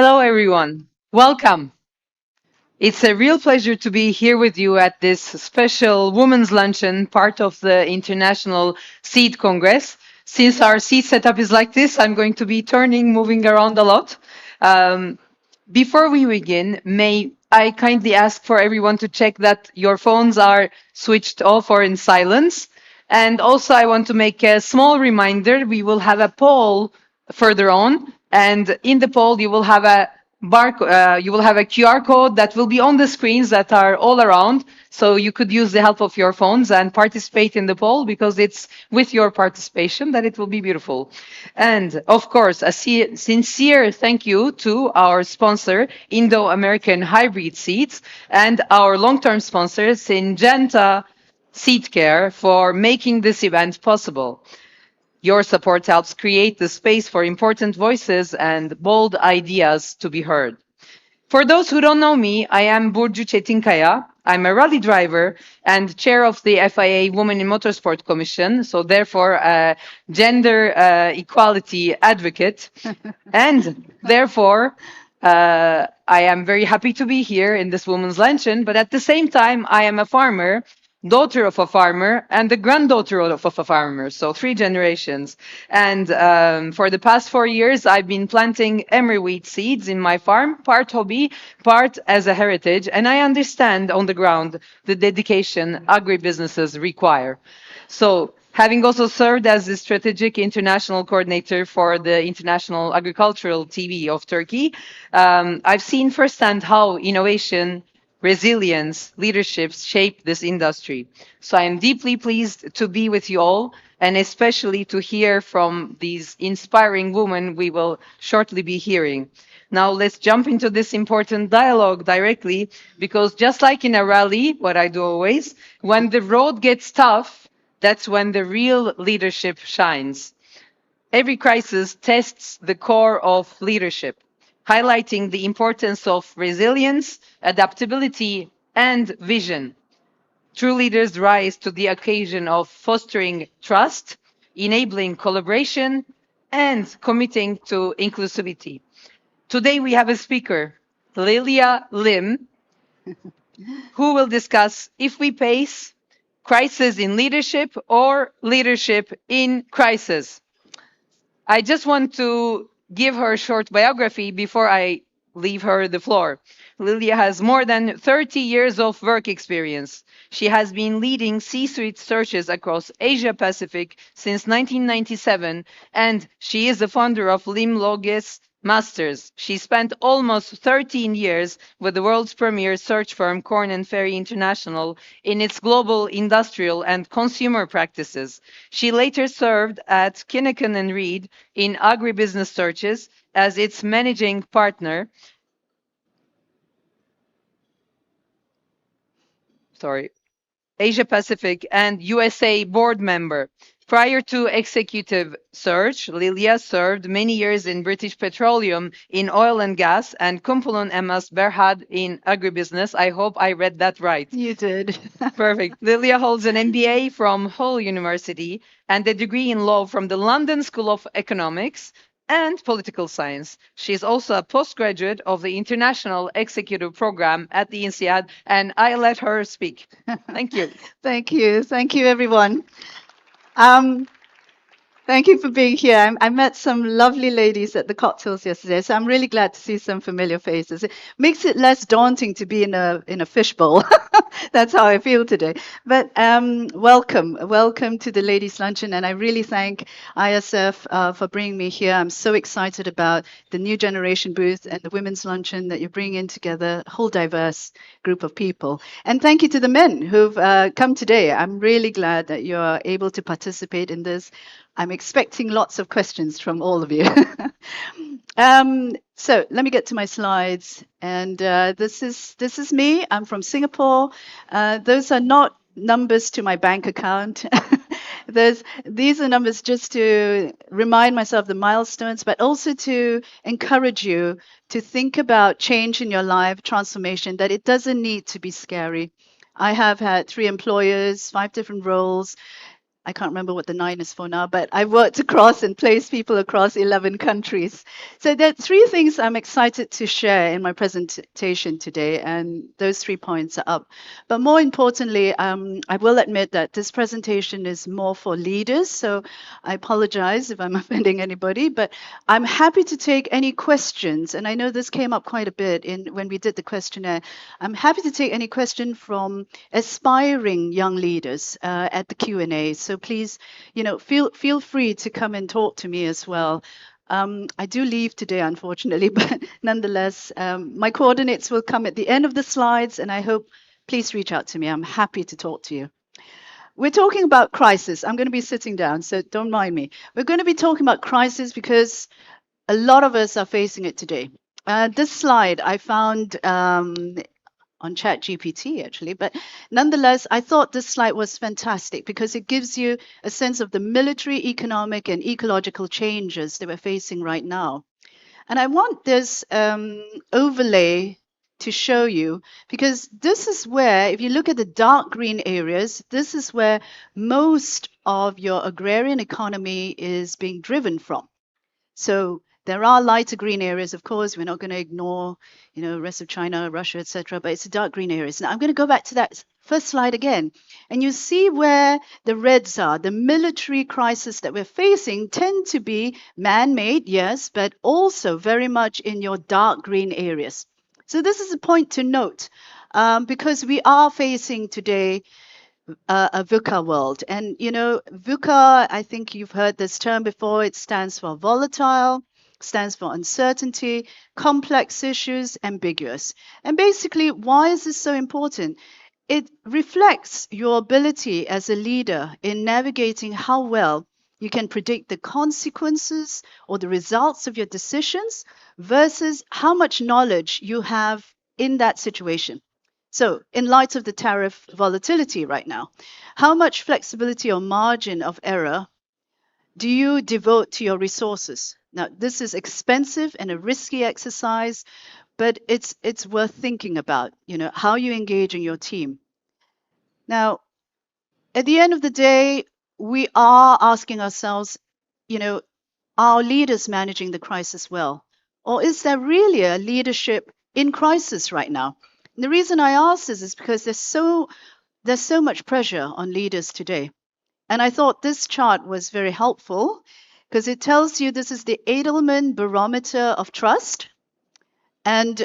Hello, everyone. Welcome. It's a real pleasure to be here with you at this special Women's Luncheon, part of the International Seed Congress. Since our seed setup is like this, I'm going to be moving around a lot. Um, Before we begin, may I kindly ask for everyone to check that your phones are switched off or in silence? And also, I want to make a small reminder, we will have a poll further on, and in the poll, you will have a QR code that will be on the screens that are all around. So you could use the help of your phones and participate in the poll, because it's with your participation that it will be beautiful. And of course, a sincere thank you to our sponsor, Indo-American Hybrid Seeds, and our long-term sponsor, Syngenta Seedcare, for making this event possible. Your support helps create the space for important voices and bold ideas to be heard. For those who don't know me, I am Burcu Cetinkaya. I'm a rally driver and chair of the FIA Women in Motorsport Commission, so therefore a gender equality advocate. And therefore, I am very happy to be here in this Women's Luncheon, but at the same time, I am a farmer, daughter of a farmer, and the granddaughter of a farmer, so 3 generations. And for the past 4 years, I've been planting emery wheat seeds in my farm, part hobby, part as a heritage, and I understand on the ground the dedication agribusinesses require. So, having also served as the strategic international coordinator for the International Agricultural TV of Turkey, I've seen firsthand how innovation, resilience, leadership shape this industry. So I am deeply pleased to be with you all, and especially to hear from these inspiring women we will shortly be hearing. Now let's jump into this important dialogue directly, because just like in a rally, what I do always, when the road gets tough, that's when the real leadership shines. Every crisis tests the core of leadership, highlighting the importance of resilience, adaptability, and vision. True leaders rise to the occasion of fostering trust, enabling collaboration, and committing to inclusivity. Today we have a speaker, Lelia Lim, who will discuss if we face crisis in leadership or leadership in crisis. I just want to give her a short biography before I leave her the floor. Lelia has more than 30 years of work experience. She has been leading C-suite searches across Asia Pacific since 1997, and she is the founder of Lim-Loges Masters. She spent almost 13 years with the world's premier search firm Korn & Ferry International in its global industrial and consumer practices. She later served at Kinnikin & Reed in agribusiness searches as its managing partner. Asia Pacific and USA board member. Prior to executive search, Lelia served many years in British Petroleum in oil and gas and Kumpulan Emas Berhad in agribusiness. I hope I read that right. You did. Perfect. Lelia holds an MBA from Hull University and a degree in law from the London School of Economics and Political Science. She is also a postgraduate of the International Executive Program at the INSEAD, and I let her speak. Thank you. Thank you. Thank you, everyone. Thank you for being here. I met some lovely ladies at the cocktails yesterday, so I'm really glad to see some familiar faces. It makes it less daunting to be in a fishbowl. That's how I feel today. But welcome to the Ladies' Luncheon, and I really thank ISF for bringing me here. I'm so excited about the new generation booth and the Women's Luncheon that you're bringing together, a whole diverse group of people. And thank you to the men who've come today. I'm really glad that you're able to participate in this. I'm expecting lots of questions from all of you. So let me get to my slides. And this is me. I'm from Singapore. Those are not numbers to my bank account. These are numbers just to remind myself the milestones, but also to encourage you to think about change in your life, transformation, that it doesn't need to be scary. I have had 3 employers, 5 different roles. I can't remember what the 9 is for now, but I've worked across and placed people across 11 countries. So there are 3 things I'm excited to share in my presentation today, and those 3 points are up. But more importantly, I will admit that this presentation is more for leaders, so I apologize if I'm offending anybody, but I'm happy to take any questions, and I know this came up quite a bit when we did the questionnaire. I'm happy to take any question from aspiring young leaders at the Q&A. So please, feel free to come and talk to me as well. I do leave today, unfortunately, but nonetheless, my coordinates will come at the end of the slides, and I hope please reach out to me. I'm happy to talk to you. We're talking about crisis. I'm going to be sitting down, so don't mind me. We're going to be talking about crisis because a lot of us are facing it today. This slide I found on ChatGPT actually, but nonetheless, I thought this slide was fantastic because it gives you a sense of the military, economic, and ecological changes that we're facing right now. And I want this overlay to show you because this is where, if you look at the dark green areas, this is where most of your agrarian economy is being driven from. So there are lighter green areas, of course. We're not going to ignore, rest of China, Russia, etc. But it's the dark green areas. Now I'm going to go back to that first slide again, and you see where the reds are. The military crisis that we're facing tend to be man-made, yes, but also very much in your dark green areas. So this is a point to note because we are facing today a VUCA world. And, VUCA, I think you've heard this term before. It stands for volatile, stands for uncertainty, complex issues, ambiguous. And basically, why is this so important? It reflects your ability as a leader in navigating how well you can predict the consequences or the results of your decisions versus how much knowledge you have in that situation. So, in light of the tariff volatility right now, how much flexibility or margin of error do you devote to your resources? Now, this is expensive and a risky exercise, but it's worth thinking about, how you engage in your team. Now, at the end of the day, we are asking ourselves, are leaders managing the crisis well? Or is there really a leadership in crisis right now? And the reason I ask this is because there's so much pressure on leaders today. And I thought this chart was very helpful because it tells you this is the Edelman barometer of trust. And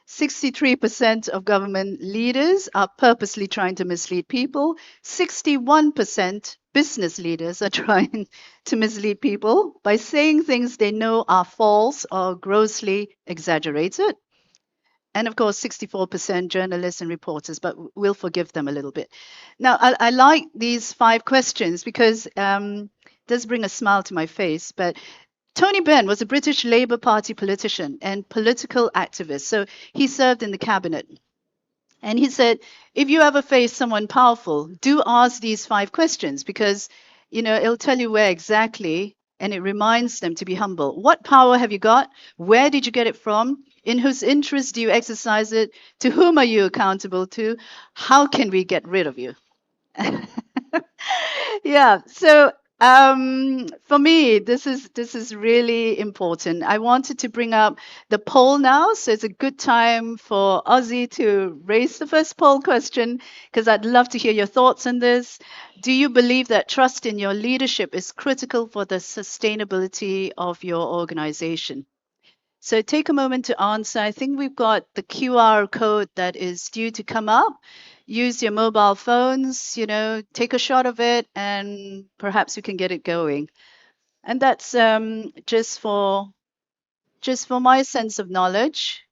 63% of government leaders are purposely trying to mislead people. 61% business leaders are trying to mislead people by saying things they know are false or grossly exaggerated. And of course, 64% journalists and reporters, but we'll forgive them a little bit. Now, I like these 5 questions because it does bring a smile to my face. But Tony Benn was a British Labour Party politician and political activist. So he served in the cabinet. And he said, if you ever face someone powerful, do ask these 5 questions because, it'll tell you where exactly, and it reminds them to be humble. What power have you got? Where did you get it from? In whose interest do you exercise it? To whom are you accountable to? How can we get rid of you? Yeah. So for me, this is really important. I wanted to bring up the poll now, so it's a good time for Ozzy to raise the first poll question because I'd love to hear your thoughts on this. Do you believe that trust in your leadership is critical for the sustainability of your organization? So take a moment to answer. I think we've got the QR code that is due to come up. Use your mobile phones, take a shot of it, and perhaps we can get it going. And that's just for my sense of knowledge.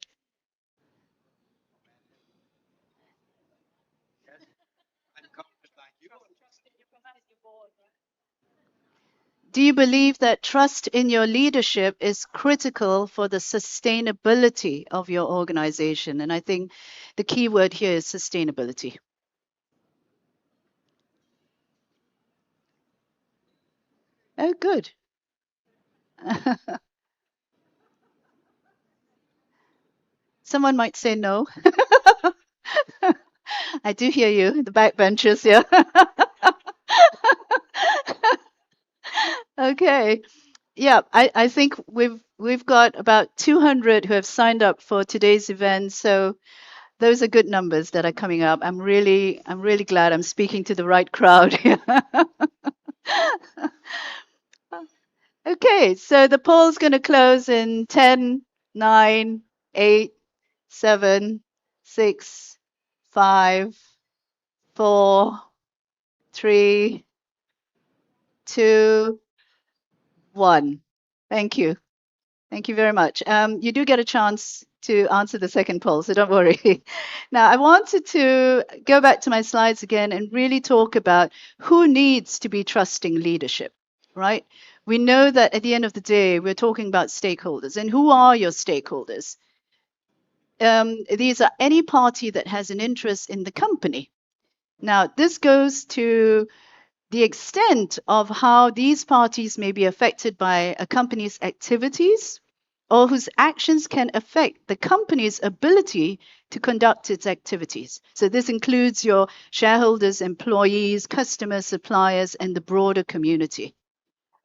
Do you believe that trust in your leadership is critical for the sustainability of your organization? And I think the key word here is sustainability. Oh, good. Someone might say no. I do hear you, the backbenchers here. Okay. Yeah, I think we've got about 200 who have signed up for today's event. So those are good numbers that are coming up. I'm really glad I'm speaking to the right crowd here. Okay, so the poll's going to close in 10, 9, 8, 7, 6, 5, 4, 3, 2, 1. Thank you. Thank you very much. You do get a chance to answer the second poll, so don't worry. Now, I wanted to go back to my slides again and really talk about who needs to be trusting leadership, right? We know that at the end of the day, we're talking about stakeholders. And who are your stakeholders? These are any party that has an interest in the company. Now, this goes to the extent of how these parties may be affected by a company's activities or whose actions can affect the company's ability to conduct its activities. So this includes your shareholders, employees, customers, suppliers, and the broader community.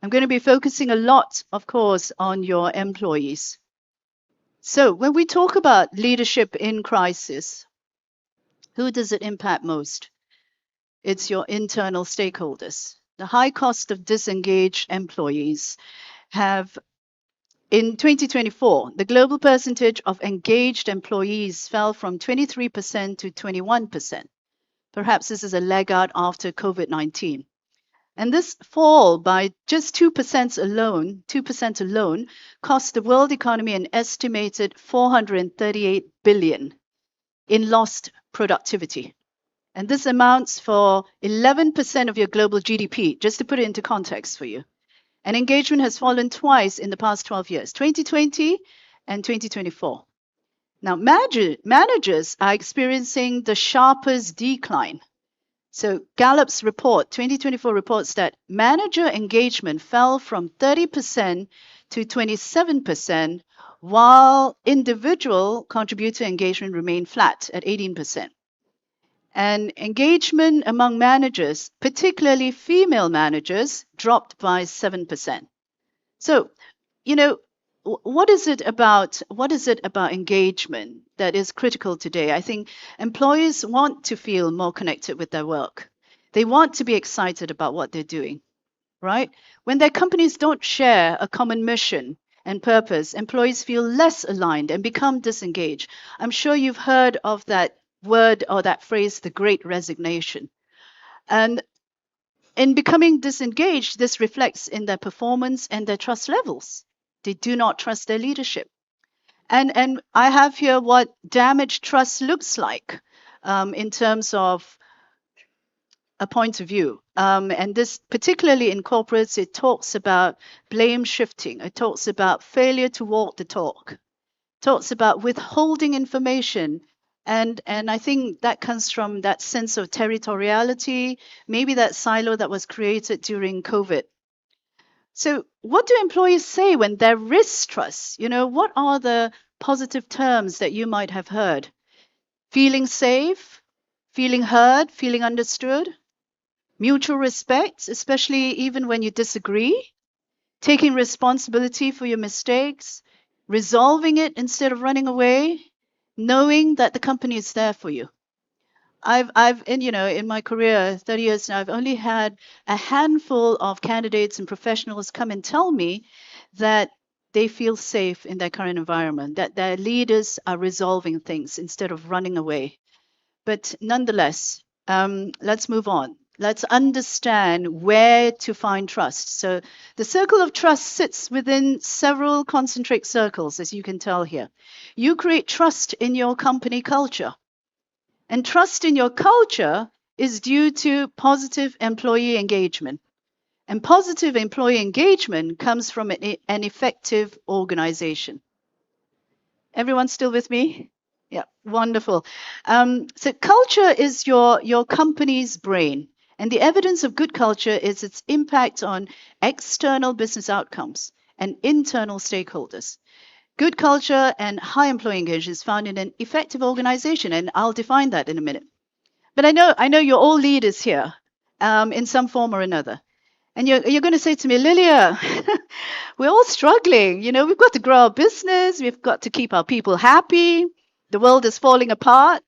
I'm going to be focusing a lot, of course, on your employees. So when we talk about leadership in crisis, who does it impact most? It's your internal stakeholders. The high cost of disengaged employees have, in 2024, the global percentage of engaged employees fell from 23% to 21%. Perhaps this is a laggard after COVID-19. And this fall by just 2% alone cost the world economy an estimated 438 billion in lost productivity. And this amounts for 11% of your global GDP, just to put it into context for you. And engagement has fallen twice in the past 12 years, 2020 and 2024. Now, managers are experiencing the sharpest decline. So Gallup's report, 2024 reports that manager engagement fell from 30% to 27%, while individual contributor engagement remained flat at 18%. And engagement among managers, particularly female managers, dropped by 7%. So, you know, what is it about engagement that is critical today? I think employees want to feel more connected with their work. They want to be excited about what they're doing, right? When their companies don't share a common mission and purpose, employees feel less aligned and become disengaged. I'm sure you've heard of that word or that phrase, the great resignation. And in becoming disengaged, this reflects in their performance and their trust levels. They do not trust their leadership. And I have here what damaged trust looks like in terms of a point of view. And this, particularly in corporates, it talks about blame shifting. It talks about failure to walk the talk. Talks about withholding information. And I think that comes from that sense of territoriality, maybe that silo that was created during COVID. So what do employees say when there is trust? What are the positive terms that you might have heard? Feeling safe, feeling heard, feeling understood, mutual respect, especially even when you disagree, taking responsibility for your mistakes, resolving it instead of running away, knowing that the company is there for you. In my career, 30 years now, I've only had a handful of candidates and professionals come and tell me that they feel safe in their current environment, that their leaders are resolving things instead of running away. But nonetheless, let's move on. Let's understand where to find trust. So the circle of trust sits within several concentric circles, as you can tell here. You create trust in your company culture. And trust in your culture is due to positive employee engagement. And positive employee engagement comes from an effective organization. Everyone still with me? Yeah, wonderful. So culture is your company's brain. And the evidence of good culture is its impact on external business outcomes and internal stakeholders. Good culture and high employee engagement is found in an effective organization, and I'll define that in a minute. But I know you're all leaders here in some form or another. And you're going to say to me, Lilia, we're all struggling. We've got to grow our business. We've got to keep our people happy. The world is falling apart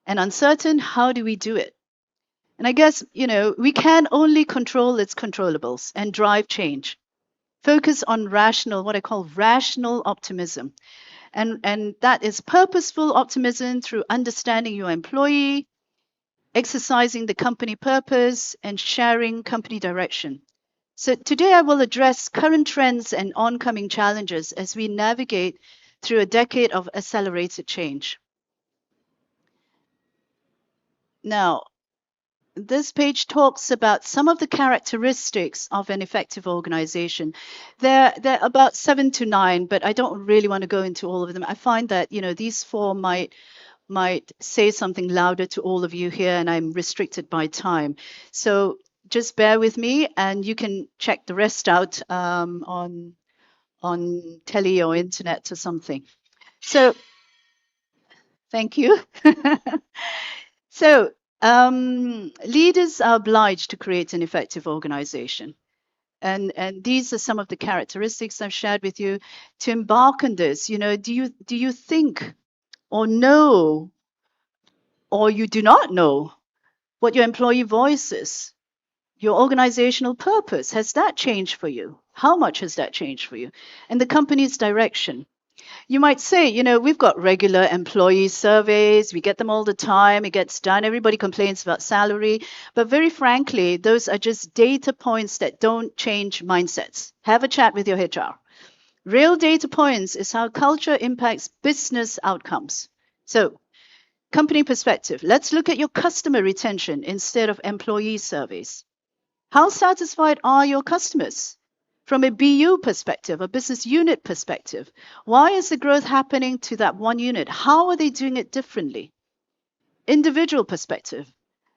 and uncertain. How do we do it? And I guess, we can only control its controllables and drive change. Focus on what I call rational optimism. And that is purposeful optimism through understanding your employee, exercising the company purpose, and sharing company direction. So today I will address current trends and oncoming challenges as we navigate through a decade of accelerated change. Now, this page talks about some of the characteristics of an effective organization. There are about 7 to 9, but I don't really want to go into all of them. I find that these 4 might say something louder to all of you here, and I'm restricted by time. So just bear with me, and you can check the rest out on telly or internet or something. So thank you. So leaders are obliged to create an effective organization. And these are some of the characteristics I've shared with you. To embark on this, do you think or know, or you do not know what your employee voice is? Your organizational purpose, has that changed for you? How much has that changed for you? And the company's direction. You might say, we've got regular employee surveys, we get them all the time, it gets done, everybody complains about salary. But very frankly, those are just data points that don't change mindsets. Have a chat with your HR. Real data points is how culture impacts business outcomes. So, company perspective, let's look at your customer retention instead of employee surveys. How satisfied are your customers? From a BU perspective, a business unit perspective, why is the growth happening to that one unit? How are they doing it differently? Individual perspective,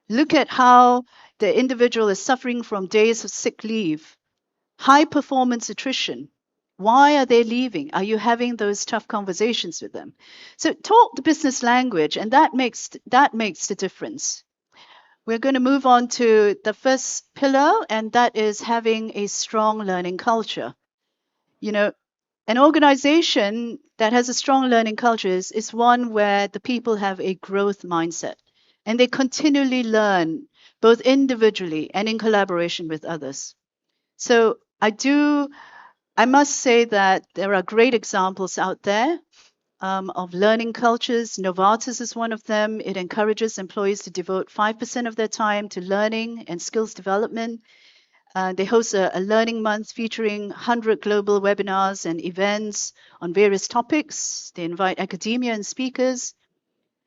look at how the individual is suffering from days of sick leave, high performance attrition. Why are they leaving? Are you having those tough conversations with them? So talk the business language, and that makes the difference. We're going to move on to the first pillar, and that is having a strong learning culture. An organization that has a strong learning culture is one where the people have a growth mindset and they continually learn both individually and in collaboration with others. So I must say that there are great examples out there of learning cultures. Novartis is one of them. It encourages employees to devote 5% of their time to learning and skills development. They host a learning month featuring 100 global webinars and events on various topics. They invite academia and speakers.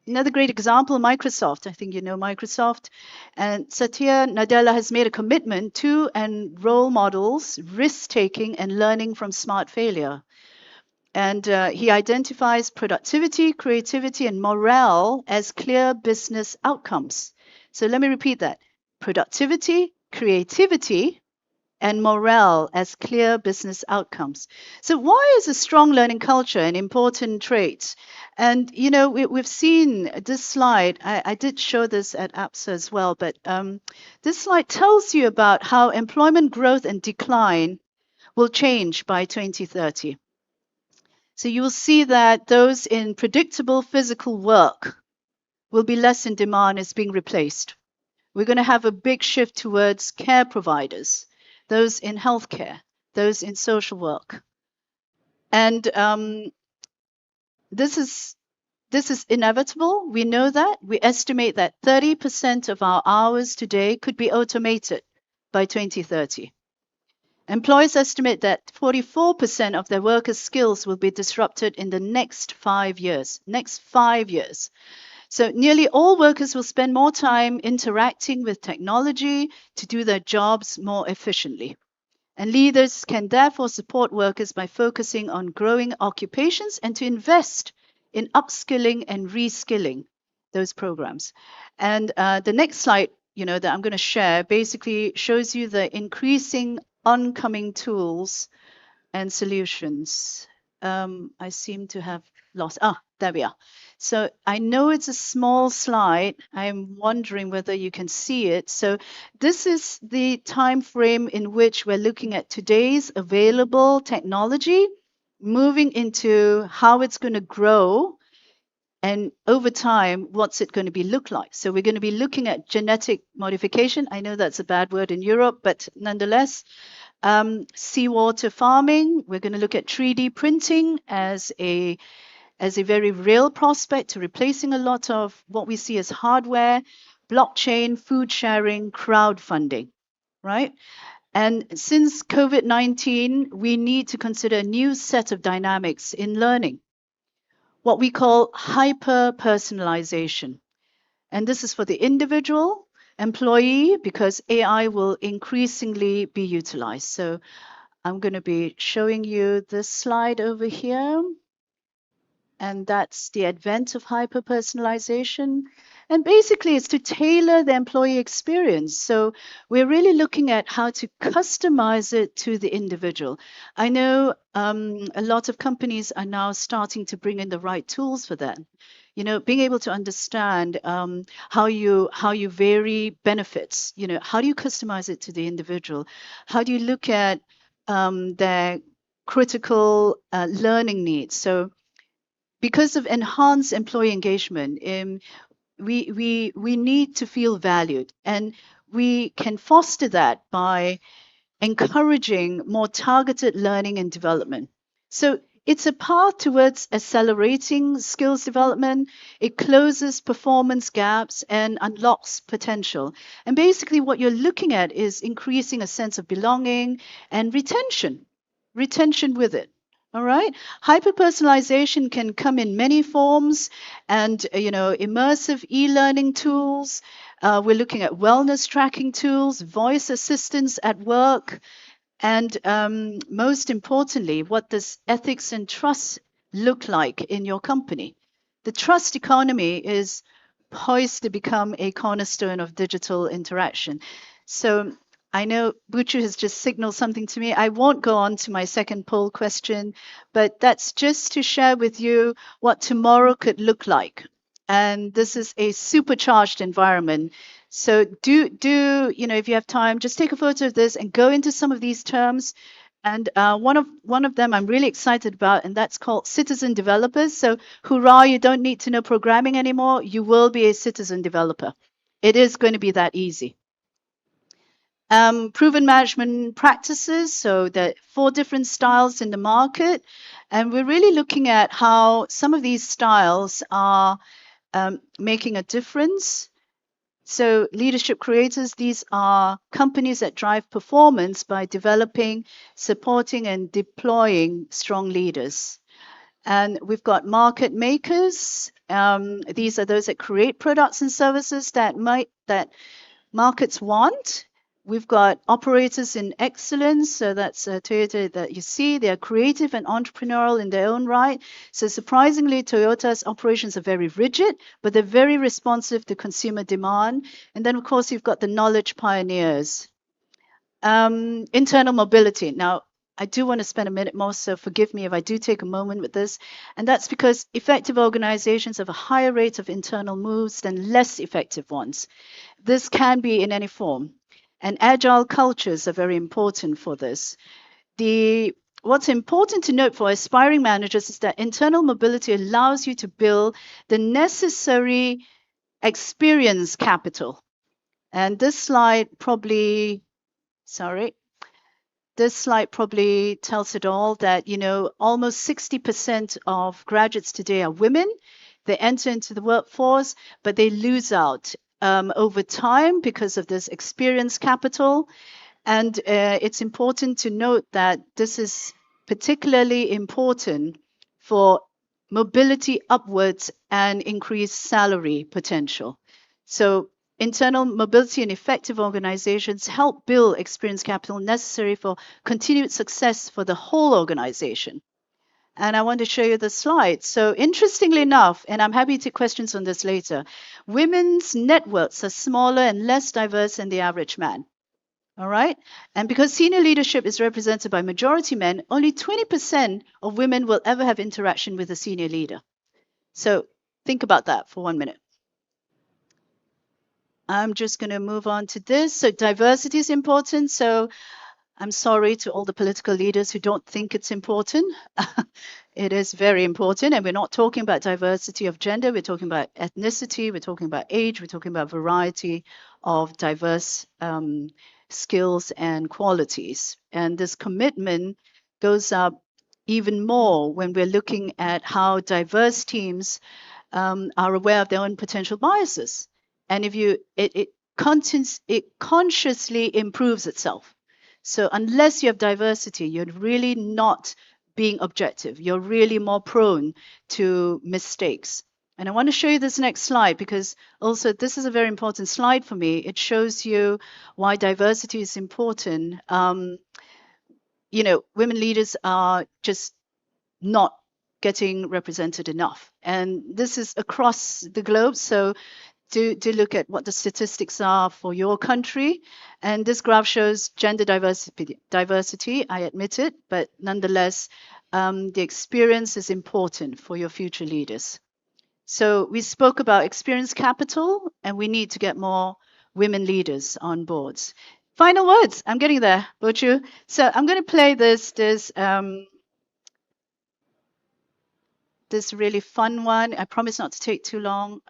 Another great example, Microsoft. I think you know Microsoft. And Satya Nadella has made a commitment to and role models risk-taking and learning from smart failure. And he identifies productivity, creativity, and morale as clear business outcomes. So let me repeat that. Productivity, creativity, and morale as clear business outcomes. So why is a strong learning culture an important trait? And, we've seen this slide. I did show this at APSA as well, but this slide tells you about how employment growth and decline will change by 2030. So you will see that those in predictable physical work will be less in demand as being replaced. We're going to have a big shift towards care providers, those in healthcare, those in social work. And this is inevitable. We know that. We estimate that 30% of our hours today could be automated by 2030. Employers estimate that 44% of their workers' skills will be disrupted in the next 5 years. So nearly all workers will spend more time interacting with technology to do their jobs more efficiently. And leaders can therefore support workers by focusing on growing occupations and to invest in upskilling and reskilling those programs. And the next slide, that I'm going to share basically shows you the increasing oncoming tools and solutions. I seem to have lost. There we are. So I know it's a small slide. I'm wondering whether you can see it. So this is the time frame in which we're looking at today's available technology, moving into how it's going to grow, and over time, what's it going to be look like? So we're going to be looking at genetic modification. I know that's a bad word in Europe, but nonetheless, seawater farming. We're going to look at 3D printing as a very real prospect to replacing a lot of what we see as hardware, blockchain, food sharing, crowdfunding, right? And since COVID-19, we need to consider a new set of dynamics in learning, what we call hyper personalization. And this is for the individual employee because AI will increasingly be utilized. So I'm going to be showing you this slide over here. And that's the advent of hyper-personalization. And basically, it's to tailor the employee experience. So we're really looking at how to customize it to the individual. I know a lot of companies are now starting to bring in the right tools for that. You know, being able to understand how you vary benefits. You know, how do you customize it to the individual? How do you look at their critical learning needs? So because of enhanced employee engagement, we need to feel valued, and we can foster that by encouraging more targeted learning and development. So it's a path towards accelerating skills development. It closes performance gaps and unlocks potential. And basically, what you're looking at is increasing a sense of belonging and retention with it. All right. Hyper-personalization can come in many forms, and immersive e-learning tools. We're looking at wellness tracking tools, voice assistants at work, and most importantly, what does ethics and trust look like in your company? The trust economy is poised to become a cornerstone of digital interaction. So I know Burcu has just signaled something to me. I won't go on to my second poll question, but that's just to share with you what tomorrow could look like. And this is a supercharged environment. So if you have time, just take a photo of this and go into some of these terms. And one of them I'm really excited about, and that's called citizen developers. So hurrah, you don't need to know programming anymore. You will be a citizen developer. It is going to be that easy. Proven management practices. So there are 4 different styles in the market. And we're really looking at how some of these styles are making a difference. So leadership creators, these are companies that drive performance by developing, supporting, and deploying strong leaders. And we've got market makers. These are those that create products and services that markets want. We've got operators in excellence. So that's Toyota that you see. They're creative and entrepreneurial in their own right. So surprisingly, Toyota's operations are very rigid, but they're very responsive to consumer demand. And then, of course, you've got the knowledge pioneers. Internal mobility. Now, I do want to spend a minute more, so forgive me if I do take a moment with this. And that's because effective organizations have a higher rate of internal moves than less effective ones. This can be in any form. And agile cultures are very important for this. What's important to note for aspiring managers is that internal mobility allows you to build the necessary experience capital. And this slide probably tells it all, that almost 60% of graduates today are women. They enter into the workforce, but they lose out over time because of this experience capital. And it's important to note that this is particularly important for mobility upwards and increased salary potential. So internal mobility and effective organizations help build experience capital necessary for continued success for the whole organization. And I want to show you the slide. So interestingly enough, and I'm happy to take questions on this later, women's networks are smaller and less diverse than the average man. All right. And because senior leadership is represented by majority men, only 20% of women will ever have interaction with a senior leader. So think about that for 1 minute. I'm just going to move on to this. So diversity is important. So I'm sorry to all the political leaders who don't think it's important. It is very important. And we're not talking about diversity of gender. We're talking about ethnicity. We're talking about age. We're talking about variety of diverse skills and qualities. And this commitment goes up even more when we're looking at how diverse teams are aware of their own potential biases. And if you, it consciously improves itself. So unless you have diversity, you're really not being objective. You're really more prone to mistakes. And I want to show you this next slide because also this is a very important slide for me. It shows you why diversity is important. Women leaders are just not getting represented enough. And this is across the globe. So do look at what the statistics are for your country. And this graph shows gender diversity, I admit it, but nonetheless, the experience is important for your future leaders. So we spoke about experience capital, and we need to get more women leaders on boards. Final words. I'm getting there, Burcu. So I'm going to play this really fun one. I promise not to take too long.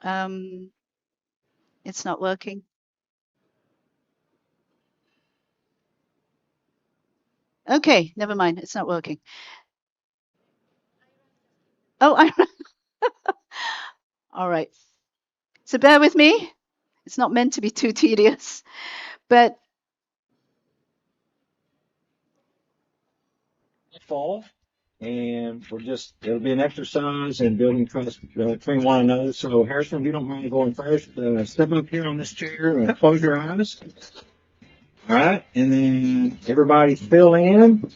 It's not working. Okay, never mind. It's not working. Oh, all right. So bear with me. It's not meant to be too tedious, but fall, and it'll be an exercise in building trust between one another. So Harrison, if you don't mind going first, step up here on this chair and close your eyes. All right, and then everybody fill in,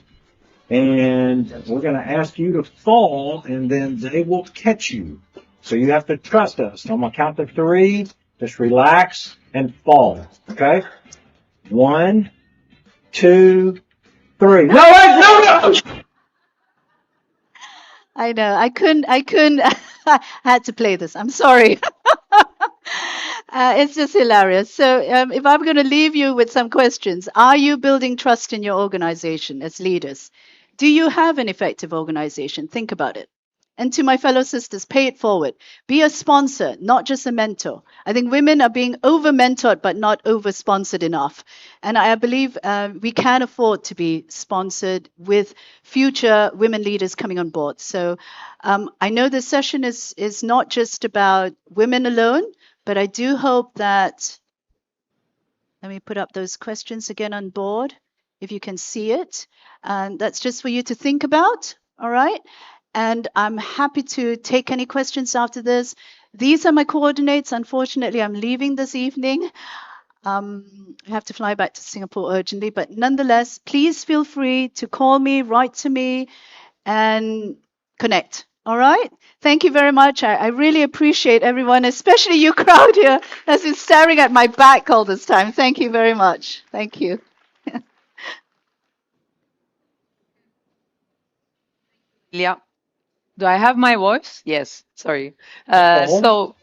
and we're going to ask you to fall, and then they will catch you. So you have to trust us. I'm going to count to 3. Just relax and fall. Okay? 1, 2, 3. No, wait, no! I know I couldn't. I had to play this. I'm sorry. It's just hilarious. So, if I'm going to leave you with some questions, are you building trust in your organization as leaders? Do you have an effective organization? Think about it. And to my fellow sisters, pay it forward. Be a sponsor, not just a mentor. I think women are being over mentored, but not over sponsored enough. And I believe we can afford to be sponsored with future women leaders coming on board. So I know this session is not just about women alone, but I do hope that, let me put up those questions again on board, if you can see it. And that's just for you to think about, all right? And I'm happy to take any questions after this. These are my coordinates. Unfortunately, I'm leaving this evening. I have to fly back to Singapore urgently, but nonetheless, please feel free to call me, write to me, and connect. All right. Thank you very much. I really appreciate everyone, especially you crowd here that's been staring at my back all this time. Thank you very much. Thank you. Yeah. Do I have my voice? Yes. Sorry. Fall. So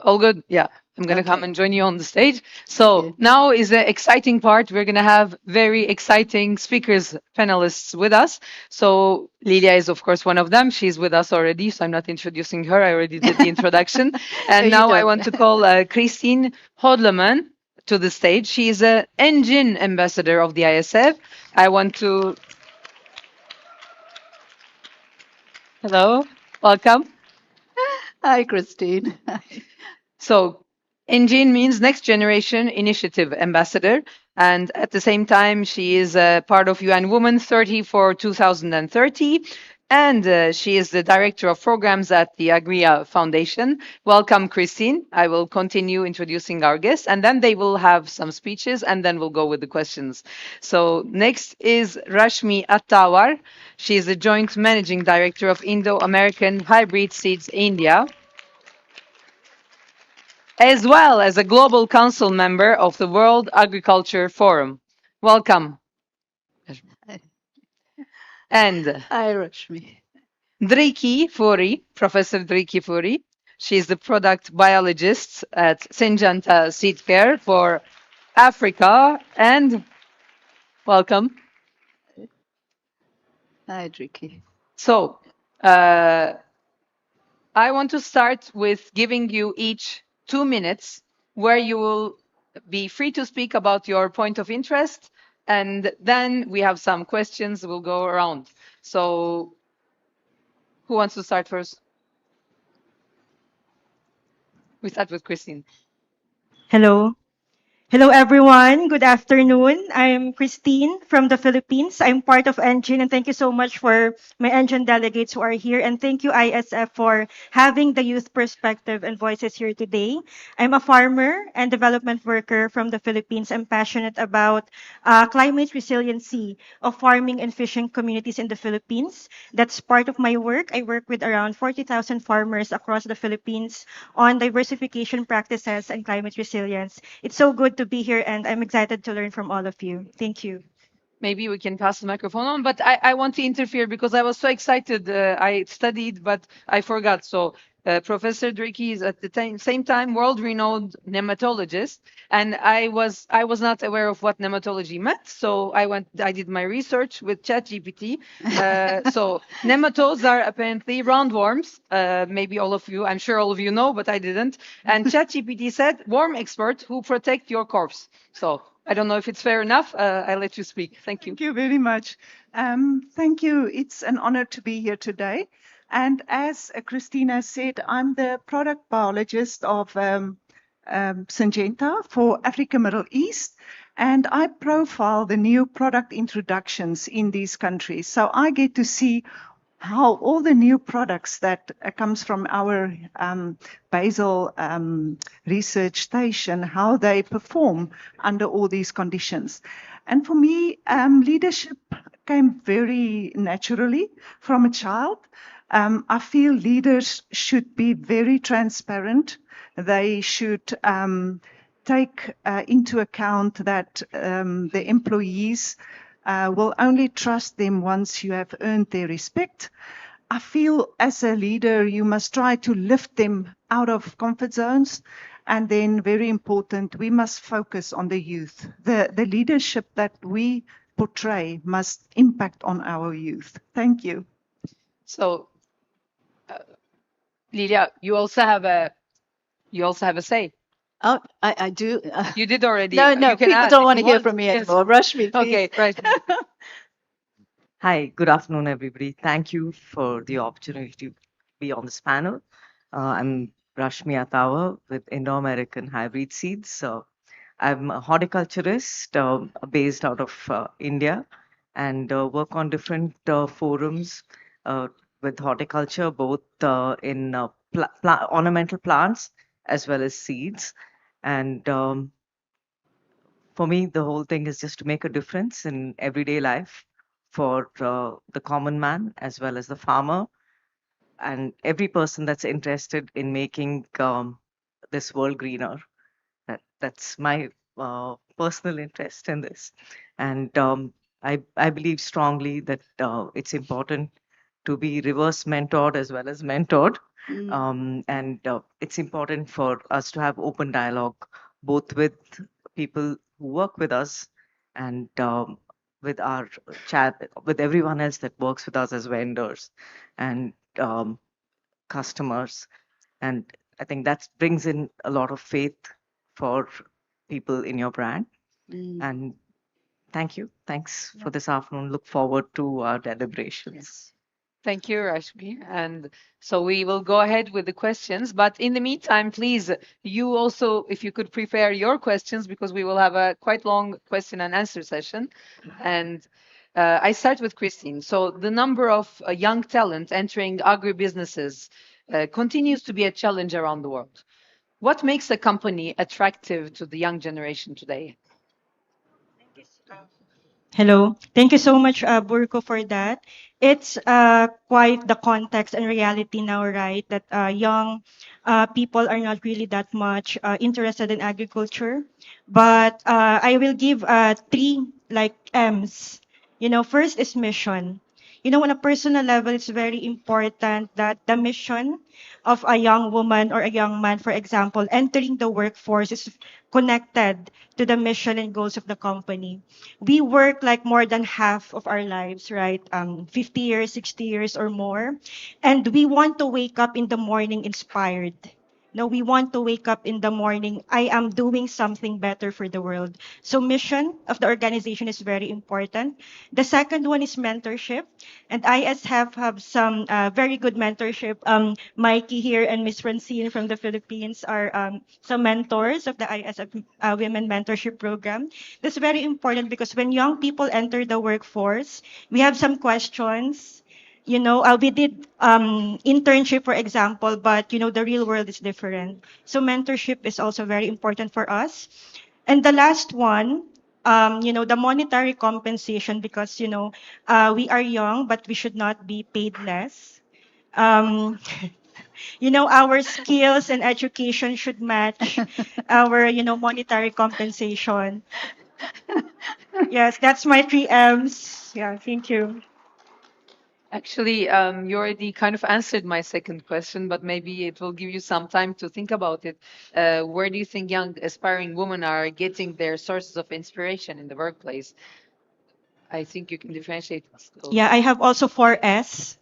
all good. Yeah. I'm going to come Okay. and join you on the stage. So Yeah. now is the exciting part. We're going to have very exciting speakers, panelists with us. So Lelia is, of course, one of them. She's with us already, so I'm not introducing her. I already did the introduction. No, And you now I don't. want to call Christine Jodloman to the stage. She is an NGIN ambassador of the ISF. I want to... Hello. Welcome. Hi, Christine. So NGIN means Next Generation Initiative Ambassador. And at the same time, she is a part of UN Women 30 for 2030. And she is the director of programs at the Agria Foundation. Welcome, Christine. I will continue introducing our guests, and then they will have some speeches, and then we'll go with the questions. So next is Rashmi Attavar. She is the joint managing director of Indo-American Hybrid Seeds India. as well as a Global Council member of the World Agriculture Forum. Welcome. And Hi, Rashmi. Fourie, Professor Driekie Fourie. She's the product biologist at Syngenta Seedcare for Africa. And welcome. Hi, Driekie. So, I want to start with giving you each 2 minutes where you will be free to speak about your point of interest. And then we have some questions we'll go around. So who wants to start first? We start with Christine. Hello. Hello, everyone. Good afternoon. I'm Christine from the Philippines. I'm part of NGIN, and thank you so much for my NGIN delegates who are here. And thank you, ISF, for having the youth perspective and voices here today. I'm a farmer and development worker from the Philippines. I'm passionate about climate resiliency of farming and fishing communities in the Philippines. That's part of my work. I work with around 40,000 farmers across the Philippines on diversification practices and climate resilience. It's so good to be here, and I'm excited to learn from all of you. Thank you. Maybe we can pass the microphone on, but I want to interfere because I was so excited. I studied, but I forgot. So Professor Driekie is at the same time world-renowned nematologist, and I was not aware of what nematology meant. So I did my research with ChatGPT. So nematodes are apparently roundworms. Maybe all of you, I'm sure all of you know, but I didn't. And ChatGPT said worm expert who protect your corpse. So I don't know if it's fair enough. I'll let you speak. Thank you. Thank you very much. Thank you. It's an honor to be here today. And as Christina said, I'm the product biologist of Syngenta for Africa, Middle East, and I profile the new product introductions in these countries. So I get to see how all the new products that comes from our Basel research station, how they perform under all these conditions. And for me, leadership came very naturally from a child. I feel leaders should be very transparent. They should take into account that the employees will only trust them once you have earned their respect. I feel as a leader, you must try to lift them out of comfort zones. And then, very important, we must focus on the youth. The leadership that we portray must impact on our youth. Thank you. So, Lelia, you also have a say. Oh, I do. You did already. No, You can people add don't if want to you hear want. from me Yes. anymore. Rush me, please. Okay, right. Hi, good afternoon, everybody. Thank you for the opportunity to be on this panel. I'm Rashmi Attavar with Indo-American hybrid seeds. So I'm a horticulturist based out of India and work on different forums with horticulture, both in ornamental plants as well as seeds. And for me, the whole thing is just to make a difference in everyday life for the common man as well as the farmer and every person that's interested in making this world greener. That's my personal interest in this, and I believe strongly that it's important to be reverse mentored as well as mentored, and it's important for us to have open dialogue both with people who work with us and with our chat with everyone else that works with us as vendors and customers. And I think that brings in a lot of faith for people in your brand. And thank you. Thanks for this afternoon. Look forward to our deliberations. Yes. Thank you, Rashmi. And so we will go ahead with the questions. But in the meantime, please, you also, if you could prepare your questions, because we will have a quite long question and answer session. And I start with Christine. So the number of young talent entering agribusinesses continues to be a challenge around the world. What makes a company attractive to the young generation today? Hello. Thank you so much, Burcu, for that. It's quite the context and reality now, right? That young people are not really that much interested in agriculture. But I will give three like M's. First is mission. On a personal level, it's very important that the mission of a young woman or a young man, for example, entering the workforce is connected to the mission and goals of the company. We work like more than half of our lives, right? 50 years, 60 years or more. And we want to wake up in the morning inspired. No, we want to wake up in the morning. I am doing something better for the world. So mission of the organization is very important. The second one is mentorship. And IS have some very good mentorship. Mikey here and Miss Francine from the Philippines are some mentors of the IS Women Mentorship Program. That's very important because when young people enter the workforce, we have some questions. We did internship, for example, but the real world is different. So mentorship is also very important for us. And the last one, the monetary compensation, because we are young, but we should not be paid less. Um, our skills and education should match our monetary compensation. Yes, that's my three M's. Yeah, thank you. Actually, you already kind of answered my second question, but maybe it will give you some time to think about it. Where do you think young aspiring women are getting their sources of inspiration in the workplace? I think you can differentiate those. Yeah, I have also 4S.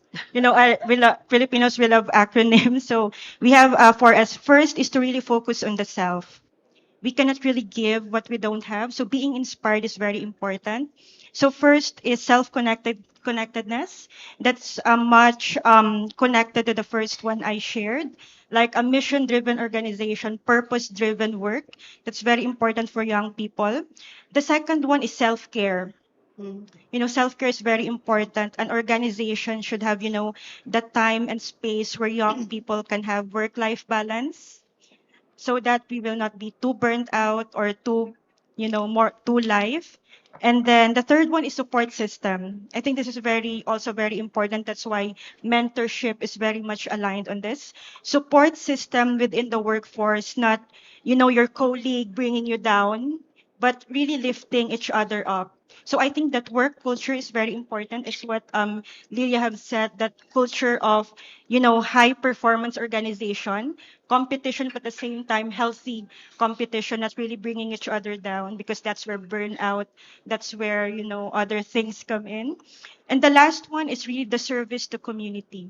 Filipinos will love acronyms. So we have 4S. First is to really focus on the self. We cannot really give what we don't have. So being inspired is very important. So first is connectedness. That's much connected to the first one I shared, like a mission-driven organization, purpose-driven work. That's very important for young people. The second one is self-care. Self-care is very important. An organization should have, the time and space where young people can have work-life balance so that we will not be too burnt out or too, more too live. And then the third one is support system. I think this is also very important. That's why mentorship is very much aligned on this. Support system within the workforce, not, your colleague bringing you down, but really lifting each other up. So I think that work culture is very important. It's what Lelia have said, that culture of, high performance organization, competition, but at the same time, healthy competition, not really bringing each other down because that's where burnout, that's where, other things come in. And the last one is really the service to community.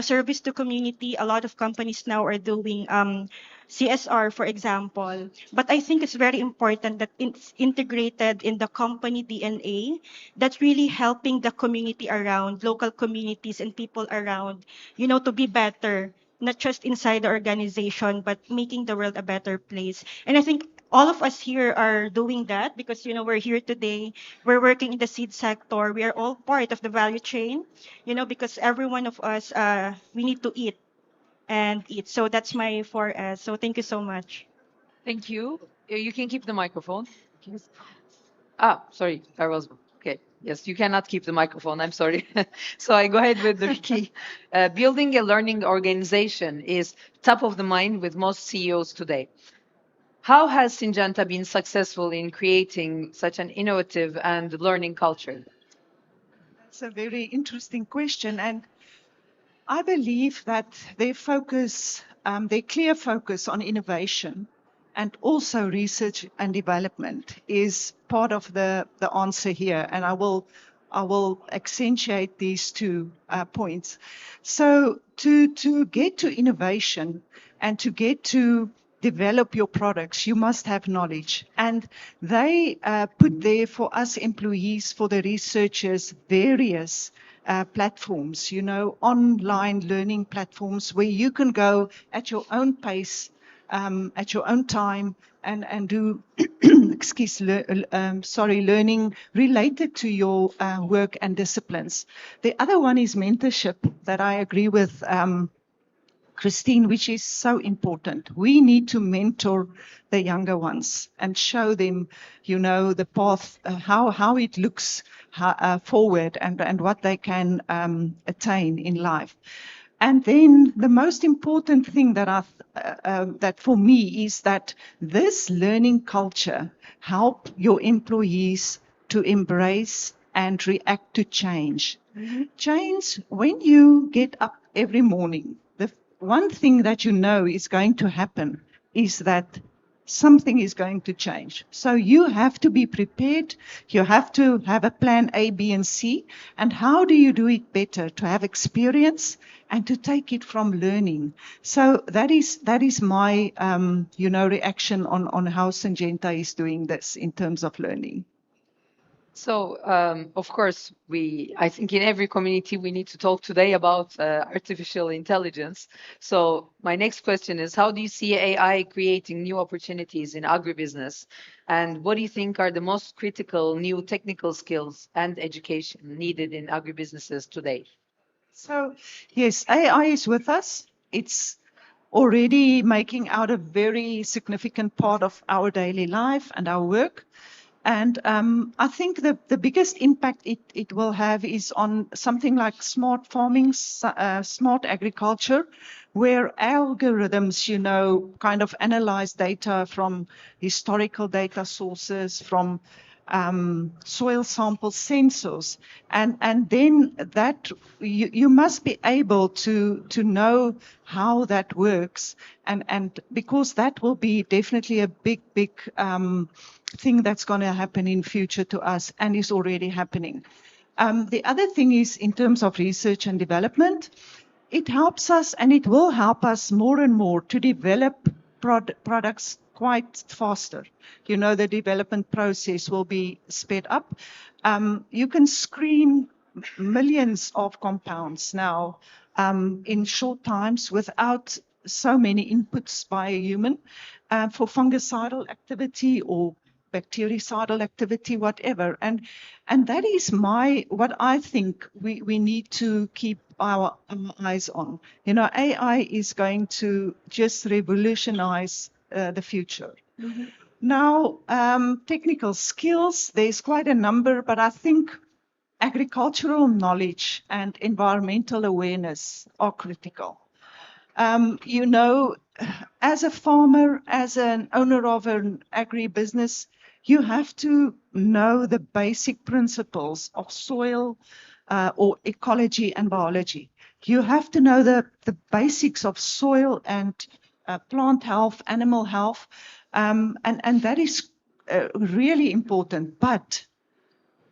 Service to community, a lot of companies now are doing CSR, for example. But I think it's very important that it's integrated in the company DNA, that's really helping the community around, local communities and people around, to be better, not just inside the organization, but making the world a better place. And I think all of us here are doing that because, we're here today. We're working in the seed sector. We are all part of the value chain, because every one of us, we need to eat and eat. So that's my 4S. So thank you so much. Thank you. You can keep the microphone. Yes. Sorry, I was okay. Yes, you cannot keep the microphone. I'm sorry. So I go ahead with the key. Building a learning organization is top of the mind with most CEOs today. How has Syngenta been successful in creating such an innovative and learning culture? That's a very interesting question. And I believe that their clear focus on innovation and also research and development is part of the answer here. And I will accentuate these two points. So to get to innovation and to get to develop your products, you must have knowledge. And they put there for us employees, for the researchers, various platforms, online learning platforms where you can go at your own pace, at your own time, and do, learning related to your work and disciplines. The other one is mentorship that I agree with Christine, which is so important. We need to mentor the younger ones and show them, the path, how it looks forward and what they can attain in life. And then the most important thing that for me is that this learning culture help your employees to embrace and react to change. Change, when you get up every morning, the one thing that you know is going to happen is that something is going to change. So you have to be prepared. You have to have a plan A, B, and C. And how do you do it better? To have experience and to take it from learning. So that is my reaction on how Syngenta is doing this in terms of learning. So, of course, I think in every community we need to talk today about artificial intelligence. So my next question is, how do you see AI creating new opportunities in agribusiness? And what do you think are the most critical new technical skills and education needed in agribusinesses today? So, yes, AI is with us. It's already making out a very significant part of our daily life and our work. And I think the biggest impact it will have is on something like smart farming, smart agriculture, where algorithms, kind of analyze data from historical data sources, from soil sample sensors, and then that you must be able to know how that works, and because that will be definitely a big thing that's going to happen in future to us and is already happening. The other thing is in terms of research and development, it helps us and it will help us more and more to develop products quite faster. The development process will be sped up. You can screen millions of compounds now in short times without so many inputs by a human for fungicidal activity or bactericidal activity, whatever. And that is what I think we need to keep our eyes on. AI is going to just revolutionize the future. Now, technical skills, there's quite a number, but I think agricultural knowledge and environmental awareness are critical. As a farmer, as an owner of an agribusiness, you have to know the basic principles of soil or ecology and biology. You have to know the basics of soil and plant health, animal health, and that is really important. But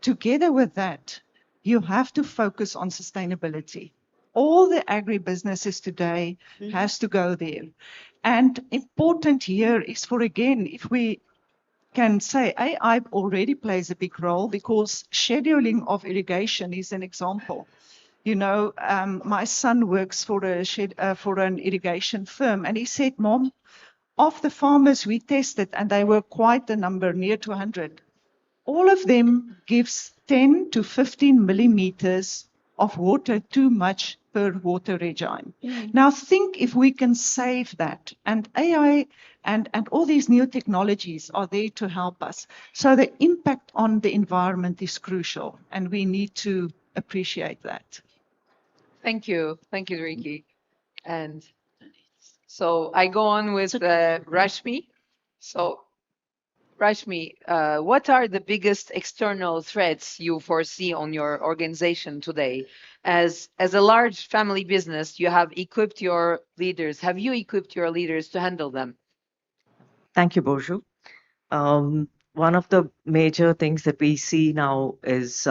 together with that, you have to focus on sustainability. All the agribusinesses today has to go there. And important here is again, if we can say AI already plays a big role because scheduling of irrigation is an example. My son works for an irrigation firm, and he said, "Mom, of the farmers we tested, and they were quite a number, near to 100, all of them gives 10 to 15 millimeters of water too much per water regime." Now think if we can save that, and AI and all these new technologies are there to help us. So the impact on the environment is crucial, and we need to appreciate that. Thank you, Driekie. And so I go on with Rashmi. So Rashmi, what are the biggest external threats you foresee on your organization today? As a large family business, you have equipped your leaders. Have you equipped your leaders to handle them? Thank you, Burcu. One of the major things that we see now is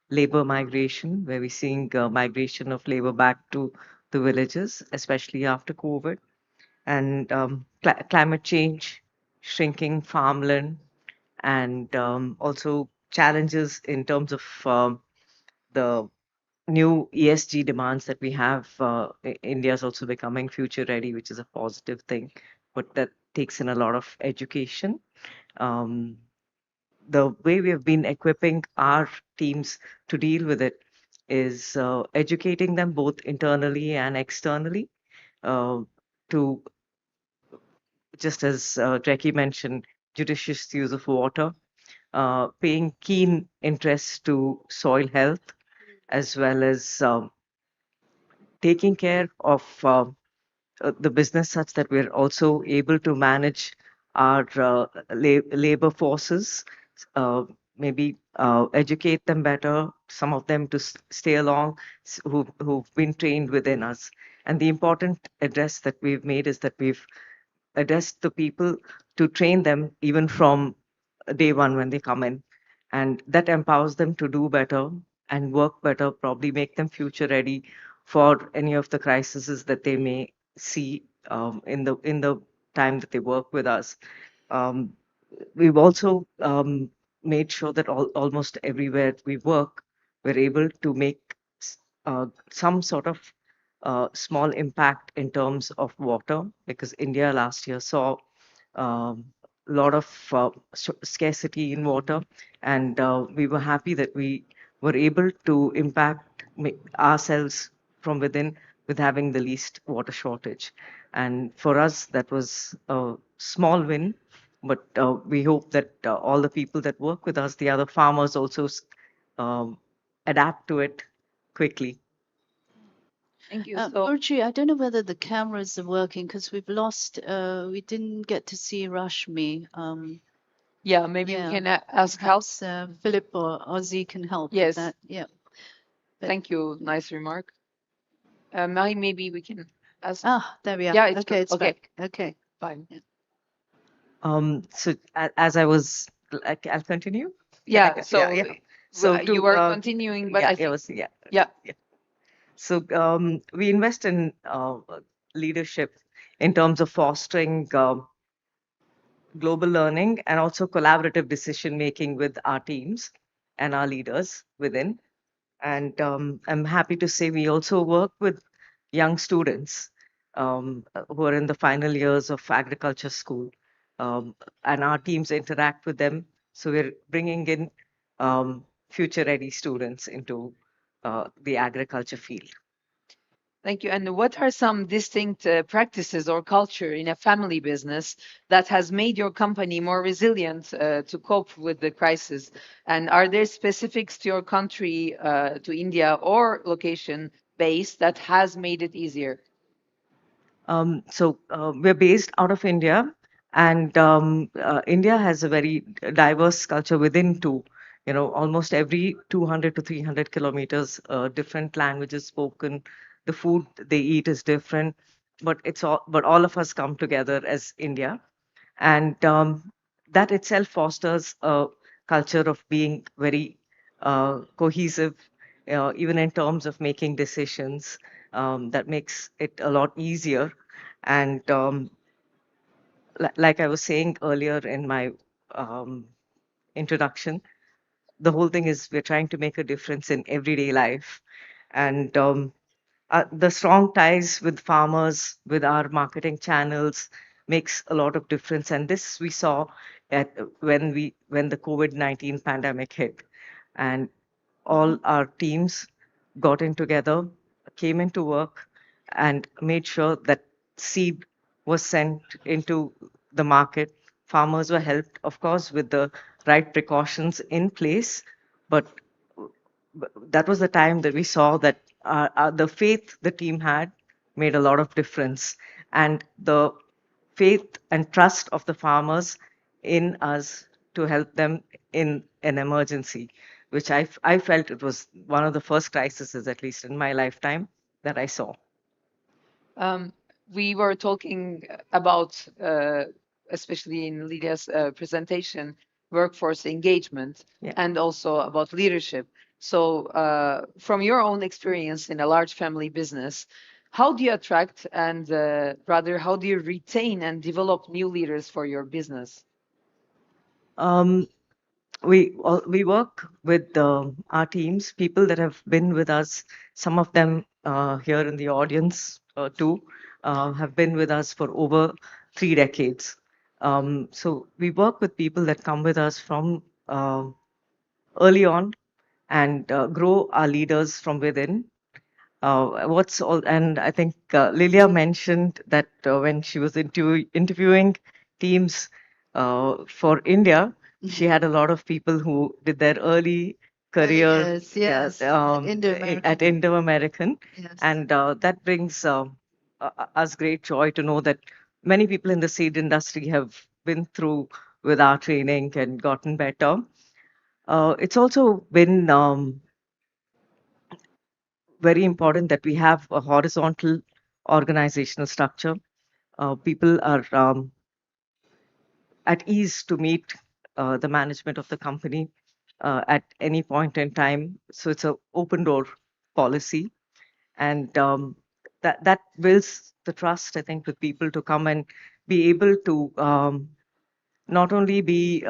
labor migration, where we're seeing migration of labor back to the villages, especially after COVID, and climate change, shrinking farmland, and also challenges in terms of the new ESG demands that we have. India is also becoming future ready, which is a positive thing, but that takes in a lot of education. Um, the way we have been equipping our teams to deal with it is educating them both internally and externally. uh, to, just as Driekie mentioned, judicious use of water, paying keen interest to soil health, as well as taking care of the business such that we're also able to manage our labor forces, maybe educate them better, some of them to stay along, who've been trained within us. And the important address that we've made is that we've addressed the people to train them even from day one when they come in. And that empowers them to do better and work better, probably make them future ready for any of the crises that they may see in the time that they work with us. Um, we've also made sure that almost everywhere we work, we're able to make some sort of small impact in terms of water, because India last year saw a lot of scarcity in water, and we were happy that we were able to impact ourselves from within with having the least water shortage. And for us, that was a small win, but we hope that all the people that work with us, the other farmers, also um, adapt to it quickly. Thank you. Burcu, I don't know whether the cameras are working because we've lost, we didn't get to see Rashmi. Yeah, maybe we can ask help. Perhaps Philip or Ozzy can help with Yes. that. Yeah. But- Thank you. Nice remark. Marie, maybe we can ask. There we are. Yeah, it's okay, it's okay. back. Okay. Fine. So as I was, I'll continue. Yeah. So, So you were continuing, but I think, yeah. So we invest in leadership in terms of fostering global learning and also collaborative decision making with our teams and our leaders within. And I'm happy to say we also work with young students who are in the final years of agriculture school, and our teams interact with them. So we're bringing in future ready students into the agriculture field. Thank you. And what are some distinct practices or culture in a family business that has made your company more resilient to cope with the crisis? And are there specifics to your country, to India or location base that has made it easier? So we're based out of India, and India has a very diverse culture within too. You know, almost every 200 to 300 kilometers, different languages spoken. The food they eat is different, but all of us come together as India, and that itself fosters a culture of being very cohesive, even in terms of making decisions. That makes it a lot easier. And like I was saying earlier in my um, introduction, the whole thing is we're trying to make a difference in everyday life. And the strong ties with farmers, with our marketing channels, makes a lot of difference. And this we saw when the COVID-19 pandemic hit, and all our teams got in together, came into work, and made sure that seed was sent into the market. Farmers were helped, of course, with the right precautions in place, but that was the time that we saw that the faith the team had made a lot of difference, and the faith and trust of the farmers in us to help them in an emergency, which I felt it was one of the first crises, at least in my lifetime, that I saw. We were talking about, especially in Lydia's presentation, workforce engagement and also about leadership. So, from your own experience in a large family business, how do you attract and rather, how do you retain and develop new leaders for your business? Um, we work with our teams, people that have been with us. Some of them here in the audience too have been with us for over 3 decades. So we work with people that come with us from early on and grow our leaders from within. And I think Lelia mentioned that when she was interviewing teams for India, she had a lot of people who did their early career Yes, Indo-American. at Indo-American, Yes. and that brings us great joy to know that many people in the seed industry have been through with our training and gotten better. It's also been very important that we have a horizontal organizational structure. People are at ease to meet the management of the company at any point in time. So it's an open door policy, and that builds the trust, I think, with people to come and be able to not only be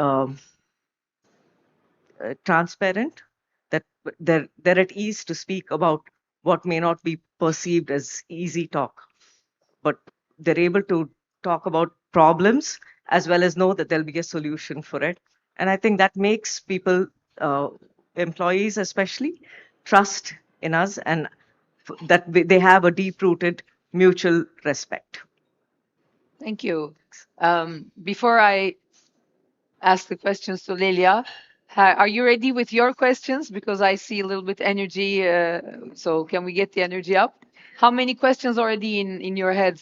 transparent, that they're at ease to speak about what may not be perceived as easy talk, but they're able to talk about problems as well as know that there'll be a solution for it. And I think that makes people, employees especially, trust in us, and that they have a deep-rooted mutual respect. Thank you. Before I ask the questions to Lelia, are you ready with your questions? Because I see a little bit energy. So can we get the energy up? How many questions already in your head?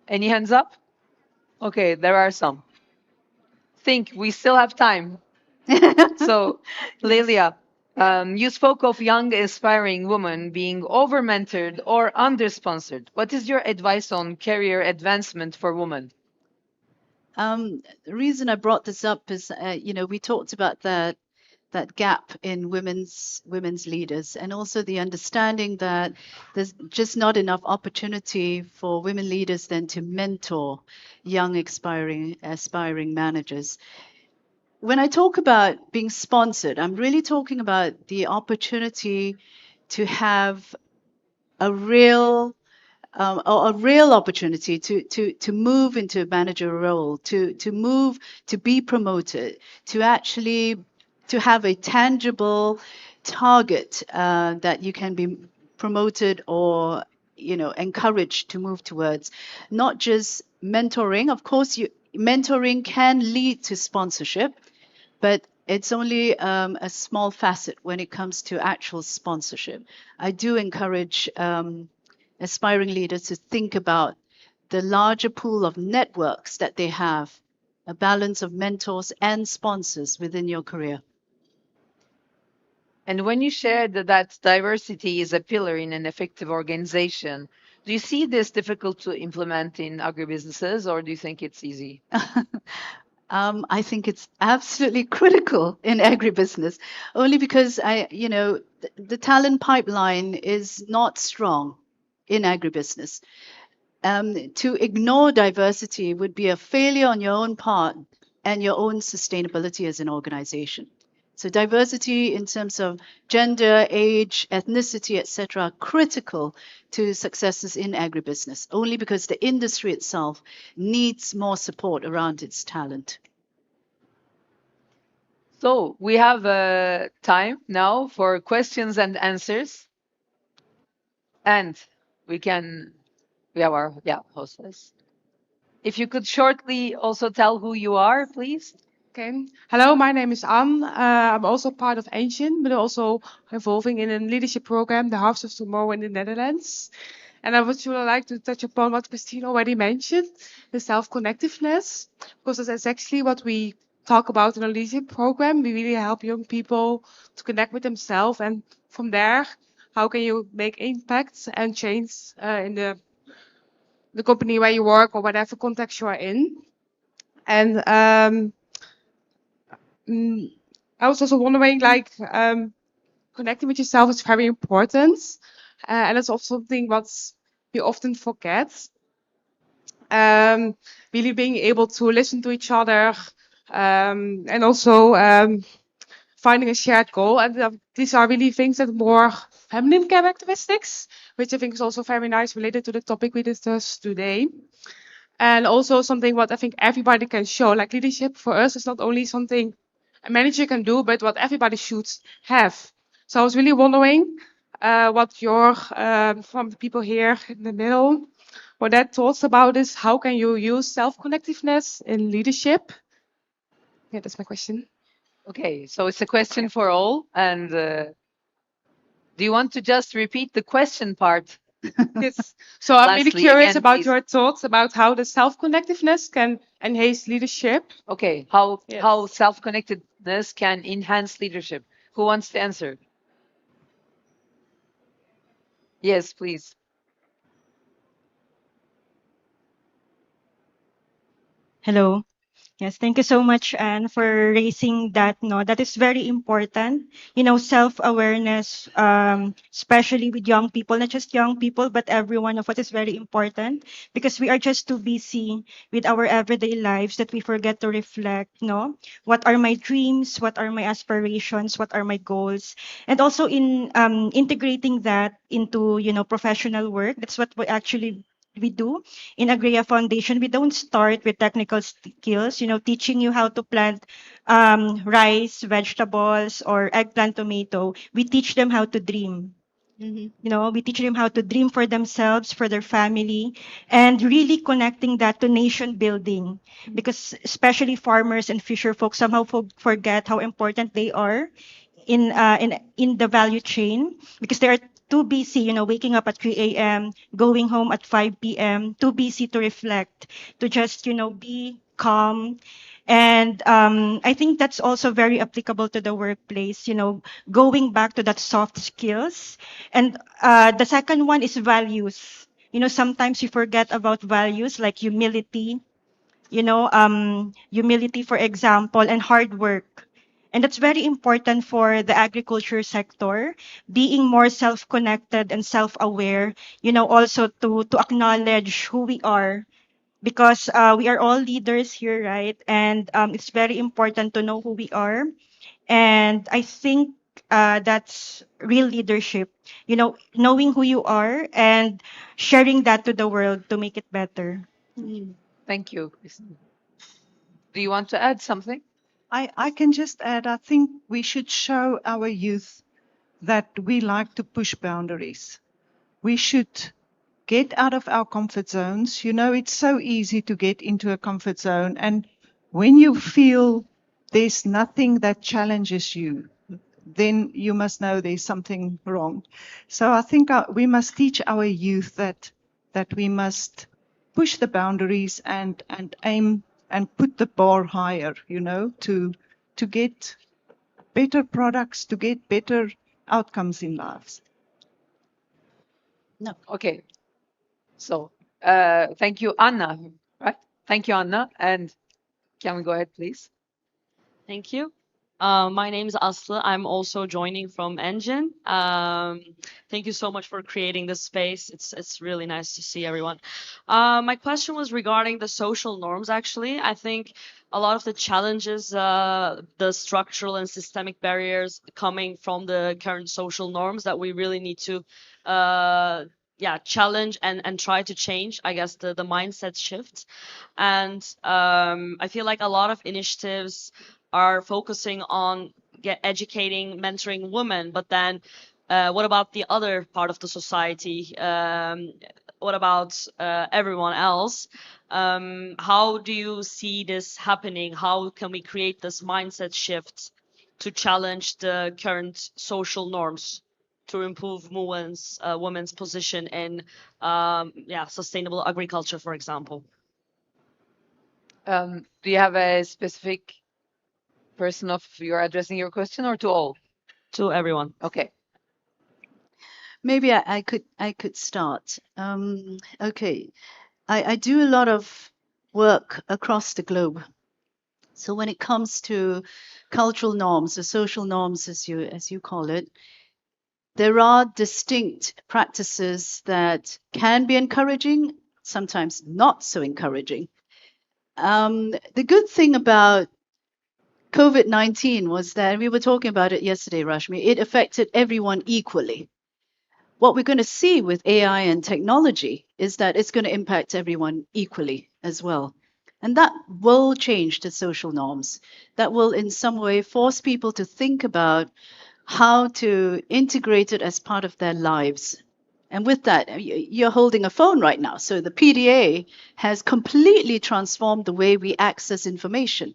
Any hands up? Okay, there are some. Think, we still have time. So, Lelia, you spoke of young aspiring women being over-mentored or under-sponsored. What is your advice on career advancement for women? The reason I brought this up is, we talked about that gap in women's leaders, and also the understanding that there's just not enough opportunity for women leaders then to mentor young aspiring managers. When I talk about being sponsored, I'm really talking about the opportunity to have a real opportunity to move into a manager role, to move, to be promoted, to actually to have a tangible target that you can be promoted or encouraged to move towards. Not just mentoring. Of course, mentoring can lead to sponsorship, but it's only a small facet when it comes to actual sponsorship. I do encourage aspiring leaders to think about the larger pool of networks that they have, a balance of mentors and sponsors within your career. And when you shared that diversity is a pillar in an effective organization, do you see this difficult to implement in agribusinesses, or do you think it's easy? I think it's absolutely critical in agribusiness, only because the talent pipeline is not strong in agribusiness. To ignore diversity would be a failure on your own part and your own sustainability as an organization. So diversity in terms of gender, age, ethnicity, etc., are critical to successes in agribusiness, only because the industry itself needs more support around its talent. So we have time now for questions and answers. And we have our hostess. If you could shortly also tell who you are, please. Okay. Hello, my name is Anne. I'm also part of NGIN, but also involving in a leadership program, the Harvest of Tomorrow in the Netherlands. And I would really like to touch upon what Christine already mentioned, the self-connectiveness, because that's actually what we talk about in our leadership program. We really help young people to connect with themselves, and from there, how can you make impact and change in the company where you work or whatever context you are in. And I was also wondering, connecting with yourself is very important, and it's also something what we often forget. Really being able to listen to each other, and also finding a shared goal. And these are really things that are more feminine characteristics, which I think is also very nice related to the topic we discussed today. And also something what I think everybody can show, like leadership for us is not only something a manager can do, but what everybody should have. So I was really wondering, what your from the people here in the middle, what their thoughts about is how can you use self-connectiveness in leadership? Yeah, that's my question. Okay, so it's a question for all. And do you want to just repeat the question part? Yes. So I'm really Lastly, curious again, about please. your thoughts about how the self-connectiveness can enhance leadership. Okay, how Yes. self-connectedness can enhance leadership? Who wants to answer? Yes, please. Hello. Yes, thank you so much, Anne, for raising that. No, that is very important. You know, self-awareness, especially with young people, not just young people, but every one of us is very important because we are just too busy with our everyday lives that we forget to reflect. No, what are my dreams? What are my aspirations? What are my goals? And also in integrating that into professional work. That's what we do in Agria Foundation. We don't start with technical skills, teaching you how to plant rice, vegetables, or eggplant tomato. We teach them how to dream. We teach them how to dream for themselves, for their family, and really connecting that to nation building. Because especially farmers and fisher folks somehow forget how important they are in the value chain because they are too busy, waking up at 3 a.m., going home at 5 p.m., too busy to reflect, to just, be calm. And I think that's also very applicable to the workplace, going back to that soft skills. And the second one is values. Sometimes you forget about values like humility, humility, for example, and hard work. And that's very important for the agriculture sector, being more self-connected and self-aware, also to acknowledge who we are because we are all leaders here, right? And it's very important to know who we are. And I think that's real leadership, knowing who you are and sharing that to the world to make it better. Thank you, Christine. Do you want to add something? I can just add, I think we should show our youth that we like to push boundaries. We should get out of our comfort zones. It's so easy to get into a comfort zone. And when you feel there's nothing that challenges you, then you must know there's something wrong. So I think we must teach our youth that we must push the boundaries and aim and put the bar higher, to get better products, to get better outcomes in lives. No. Okay. So thank you, Anna. Right? Thank you, Anna. And can we go ahead, please? Thank you. My name is Aslı. I'm also joining from NGIN. Thank you so much for creating this space. It's really nice to see everyone. My question was regarding the social norms, actually. I think a lot of the challenges, the structural and systemic barriers coming from the current social norms that we really need to challenge and try to change, I guess, the mindset shift. And I feel like a lot of initiatives are focusing on educating, mentoring women, but then what about the other part of the society? What about everyone else? How do you see this happening? How can we create this mindset shift to challenge the current social norms to improve women's position in sustainable agriculture, for example? Do you have a specific person of you're addressing your question or to all? To everyone. Okay. Maybe I could start. Okay, I do a lot of work across the globe. So when it comes to cultural norms or social norms, as you call it, there are distinct practices that can be encouraging, sometimes not so encouraging. The good thing about COVID-19 was that we were talking about it yesterday, Rashmi. It affected everyone equally. What we're going to see with AI and technology is that it's going to impact everyone equally as well. And that will change the social norms. That will in some way force people to think about how to integrate it as part of their lives. And with that, you're holding a phone right now. So the PDA has completely transformed the way we access information.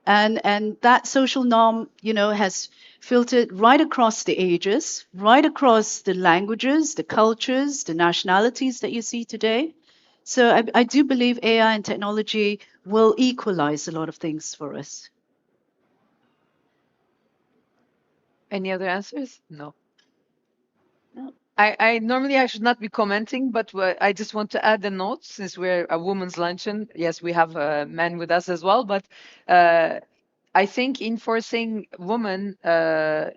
And that social norm, has filtered right across the ages, right across the languages, the cultures, the nationalities that you see today. So I do believe AI and technology will equalize a lot of things for us. Any other answers? No. No. I normally I should not be commenting, but I just want to add a note since we're a women's luncheon. Yes, we have men with us as well, but I think enforcing women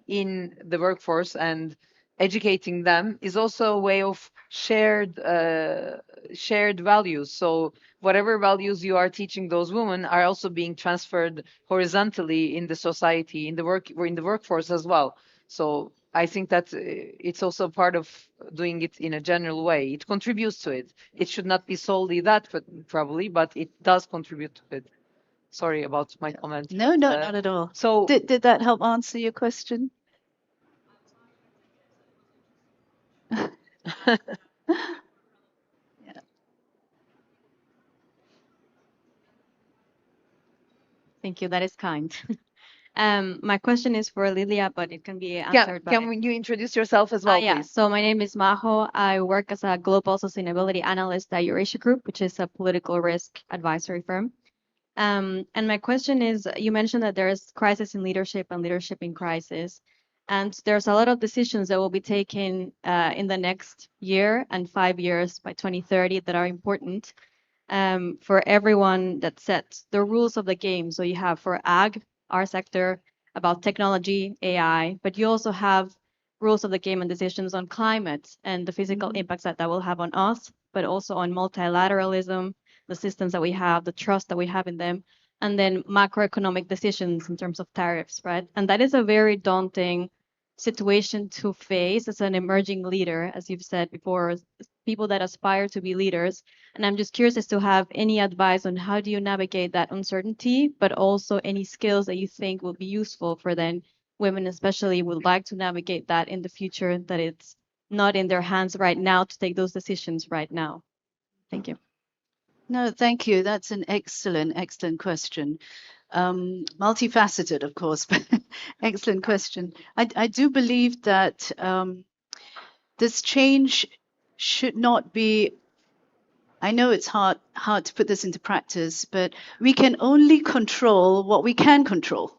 in the workforce and educating them is also a way of shared values. So whatever values you are teaching those women are also being transferred horizontally in the society, in the workforce as well. So I think that it's also part of doing it in a general way. It contributes to it. It should not be solely that, but probably, but it does contribute to it. Sorry about my comment. No, not at all. So Did that help answer your question? Thank you. That is kind. My question is for Lelia, but it can be yeah, answered by. can you introduce yourself as well, Yeah. please? So my name is Majo. I work as a global sustainability analyst at Eurasia Group, which is a political risk advisory firm. And my question is, you mentioned that there is crisis in leadership and leadership in crisis. And there's a lot of decisions that will be taken in the next year and 5 years by 2030 that are important for everyone that sets the rules of the game. So you have for ag, our sector, about technology, AI, but you also have rules of the game and decisions on climate and the physical impacts that will have on us, but also on multilateralism, the systems that we have, the trust that we have in them, and then macroeconomic decisions in terms of tariffs, right? And that is a very daunting situation to face as an emerging leader, as you've said before, people that aspire to be leaders. And I'm just curious as to have any advice on how do you navigate that uncertainty, but also any skills that you think will be useful for then women especially would like to navigate that in the future, that it's not in their hands right now to take those decisions right now. Thank you. No, thank you. That's an excellent question. Multifaceted, of course, but excellent question. I do believe that this change should not be. I know it's hard to put this into practice, but we can only control what we can control.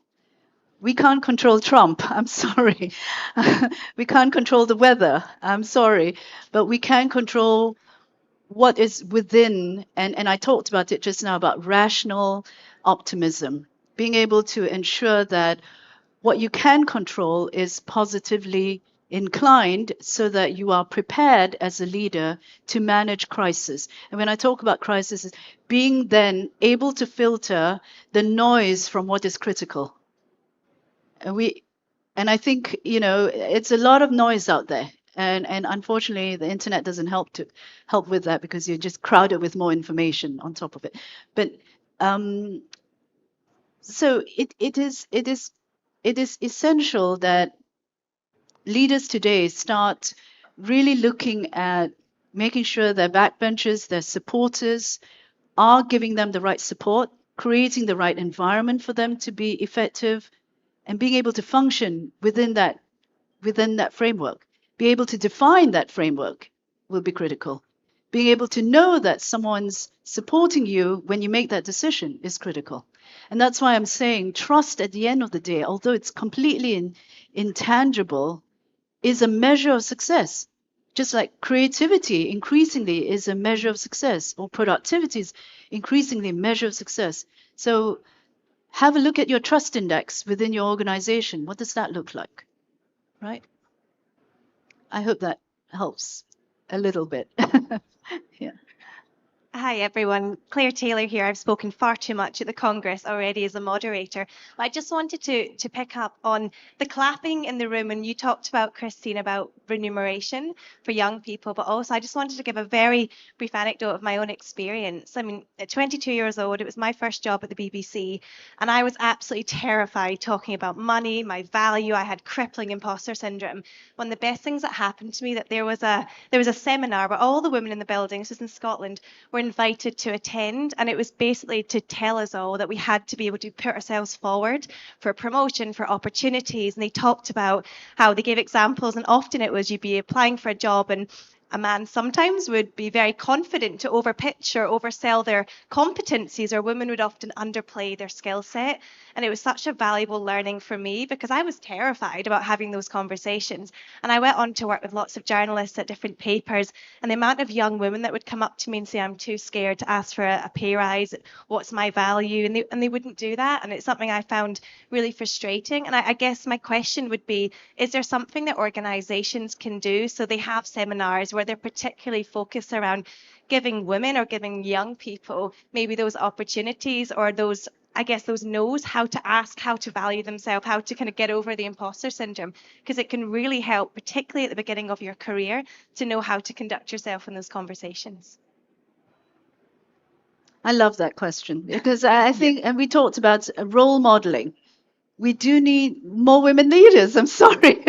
We can't control Trump. I'm sorry. We can't control the weather. I'm sorry. But we can control what is within. And I talked about it just now about rational optimism, being able to ensure that what you can control is positively inclined so that you are prepared as a leader to manage crisis. And when I talk about crisis, it's being then able to filter the noise from what is critical. And I think, it's a lot of noise out there. And unfortunately, the internet doesn't help with that because you're just crowded with more information on top of it. But so it is essential that leaders today start really looking at making sure their backbenchers, their supporters are giving them the right support, creating the right environment for them to be effective, and being able to function within that framework. Be able to define that framework will be critical. Being able to know that someone's supporting you when you make that decision is critical. And that's why I'm saying trust at the end of the day, although it's completely intangible, is a measure of success. Just like creativity increasingly is a measure of success, or productivity is increasingly a measure of success. So have a look at your trust index within your organization. What does that look like? Right? I hope that helps a little bit. Yeah. Hi everyone, Claire Taylor here. I've spoken far too much at the Congress already as a moderator. But I just wanted to pick up on the clapping in the room, and you talked about, Christine, about remuneration for young people, but also I just wanted to give a very brief anecdote of my own experience. I mean, at 22 years old, it was my first job at the BBC, and I was absolutely terrified talking about money, my value. I had crippling imposter syndrome. One of the best things that happened to me, that there was a seminar where all the women in the building, this was in Scotland, were invited to attend, and it was basically to tell us all that we had to be able to put ourselves forward for promotion, for opportunities. And they talked about how they gave examples, and often it was you'd be applying for a job, and a man sometimes would be very confident to overpitch or oversell their competencies, or women would often underplay their skill set. And it was such a valuable learning for me because I was terrified about having those conversations. And I went on to work with lots of journalists at different papers, and the amount of young women that would come up to me and say, I'm too scared to ask for a pay rise, what's my value? And they wouldn't do that. And it's something I found really frustrating. And I guess my question would be, is there something that organizations can do? So they have seminars where they're particularly focused around giving women or giving young people maybe those opportunities, or those, I guess, those knows how to ask, how to value themselves, how to kind of get over the imposter syndrome, because it can really help, particularly at the beginning of your career, to know how to conduct yourself in those conversations. I love that question because I think, and we talked about role modeling. We do need more women leaders. I'm sorry.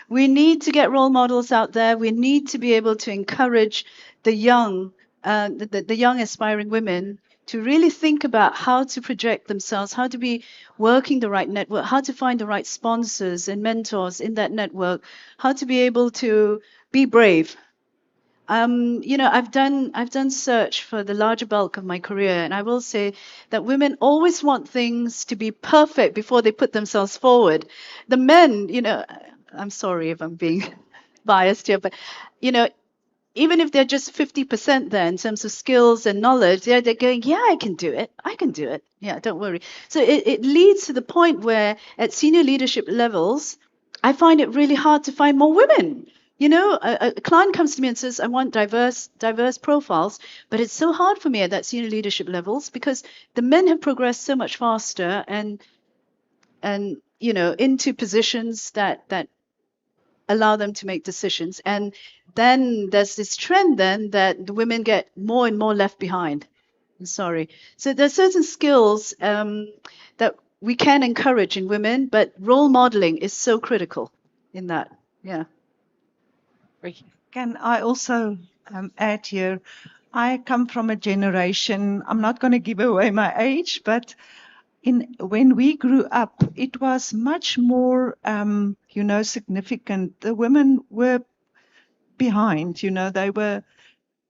We need to get role models out there. We need to be able to encourage the young, the young aspiring women to really think about how to project themselves, how to be working the right network, how to find the right sponsors and mentors in that network, how to be able to be brave. I've done search for the larger bulk of my career, and I will say that women always want things to be perfect before they put themselves forward. The men, I'm sorry if I'm being biased here, but even if they're just 50% there in terms of skills and knowledge, they're going, yeah, I can do it. I can do it. Yeah, don't worry. So it leads to the point where at senior leadership levels, I find it really hard to find more women. A client comes to me and says, I want diverse profiles, but it's so hard for me at that senior leadership levels because the men have progressed so much faster and into positions that allow them to make decisions. And then there's this trend then that the women get more and more left behind. I'm sorry. So there's certain skills that we can encourage in women, but role modeling is so critical in that. Yeah. Can I also add here? I come from a generation, I'm not going to give away my age, but when we grew up, it was much more, significant. The women were behind, they were,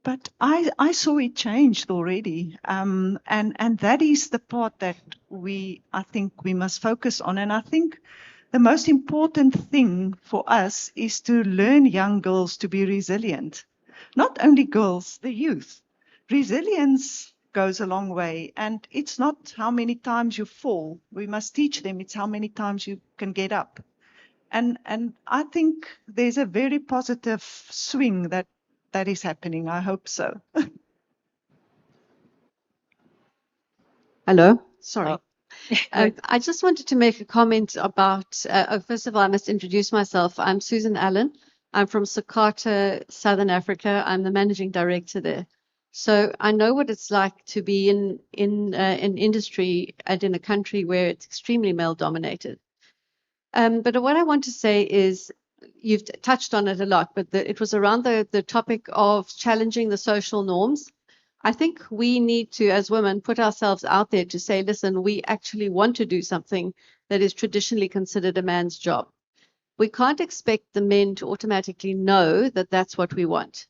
but I saw it changed already. And that is the part that I think we must focus on. And I think the most important thing for us is to learn young girls to be resilient. Not only girls, the youth. Resilience goes a long way, and it's not how many times you fall. We must teach them it's how many times you can get up. And I think there's a very positive swing that is happening. I hope so. Hello, sorry. I just wanted to make a comment about, first of all, I must introduce myself. I'm Susan Allen. I'm from Jakarta, Southern Africa. I'm the managing director there. So I know what it's like to be in an industry and in a country where it's extremely male dominated. But what I want to say is, you've touched on it a lot, but it was around the topic of challenging the social norms. I think we need to, as women, put ourselves out there to say, listen, we actually want to do something that is traditionally considered a man's job. We can't expect the men to automatically know that that's what we want.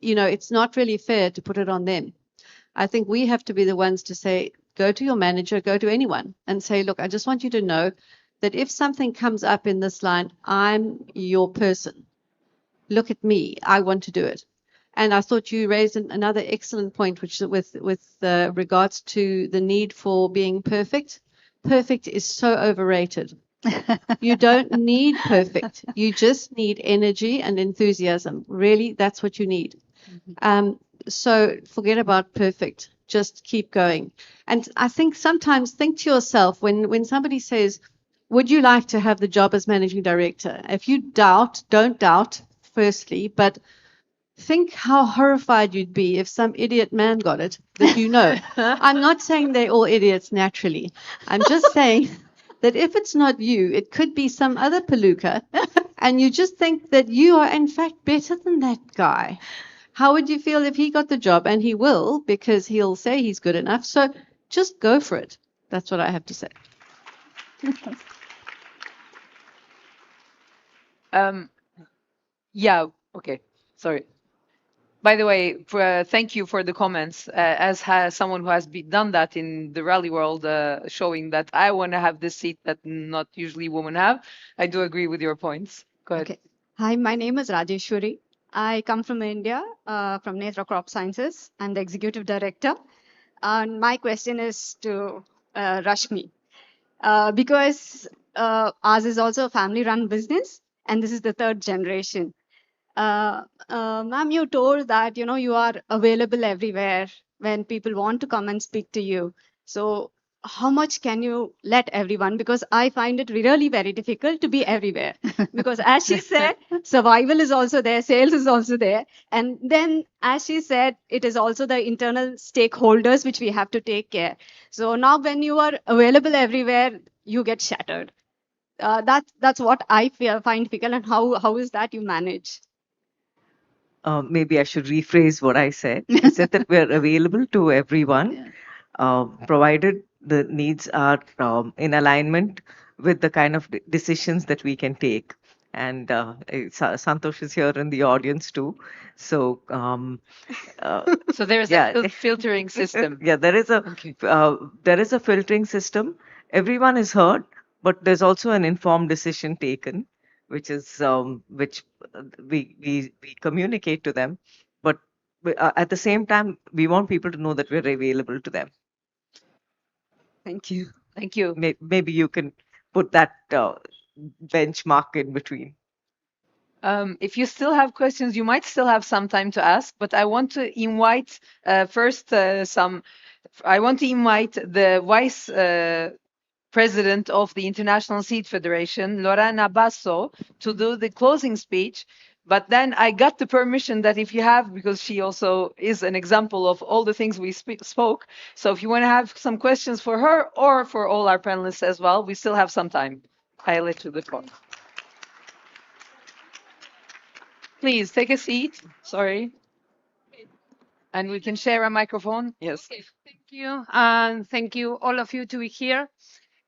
It's not really fair to put it on them. I think we have to be the ones to say, go to your manager, go to anyone and say, look, I just want you to know that if something comes up in this line, I'm your person. Look at me. I want to do it. And I thought you raised another excellent point, which with regards to the need for being perfect. Perfect is so overrated. You don't need perfect. You just need energy and enthusiasm. Really, that's what you need. So forget about perfect. Just keep going. And I think sometimes think to yourself when somebody says, would you like to have the job as managing director? If you doubt, don't doubt, firstly, but think how horrified you'd be if some idiot man got it that you know. I'm not saying they're all idiots naturally. I'm just saying that if it's not you, it could be some other palooka, and you just think that you are in fact better than that guy. How would you feel if he got the job? And he will, because he'll say he's good enough. So just go for it. That's what I have to say. Yeah, okay, sorry. By the way, thank you for the comments. Someone who has done that in the rally world, showing that I want to have this seat that not usually women have. I do agree with your points. Go ahead. Okay. Hi, my name is Rajeshwari. I come from India, from Netra Crop Sciences. I'm the executive director. And my question is to Rashmi. Because ours is also a family-run business, and this is the third generation. Ma'am, you told that you are available everywhere when people want to come and speak to you. So how much can you let everyone? Because I find it really very difficult to be everywhere. Because as she said, survival is also there, sales is also there. And then, as she said, it is also the internal stakeholders which we have to take care. So now when you are available everywhere, you get shattered. That's what I find difficult. And how is that you manage? Maybe I should rephrase what I said. I said that we're available to everyone, provided the needs are in alignment with the kind of decisions that we can take. And Santosh is here in the audience too. So, So there's a filtering system. Yeah, there is a filtering system. Everyone is heard, but there's also an informed decision taken, which is which we communicate to them. But at the same time, we want people to know that we're available to them. Thank you. Thank you. Maybe you can put that benchmark in between. If you still have questions, you might still have some time to ask, but I want to invite first I want to invite the Vice President of the International Seed Federation, Lorena Basso, to do the closing speech. But then I got the permission that if you have, because she also is an example of all the things we spoke. So if you want to have some questions for her or for all our panelists as well, we still have some time. I let you the floor. Please take a seat. Sorry. And we can share a microphone. Yes. Okay, thank you. And thank you, all of you, to be here.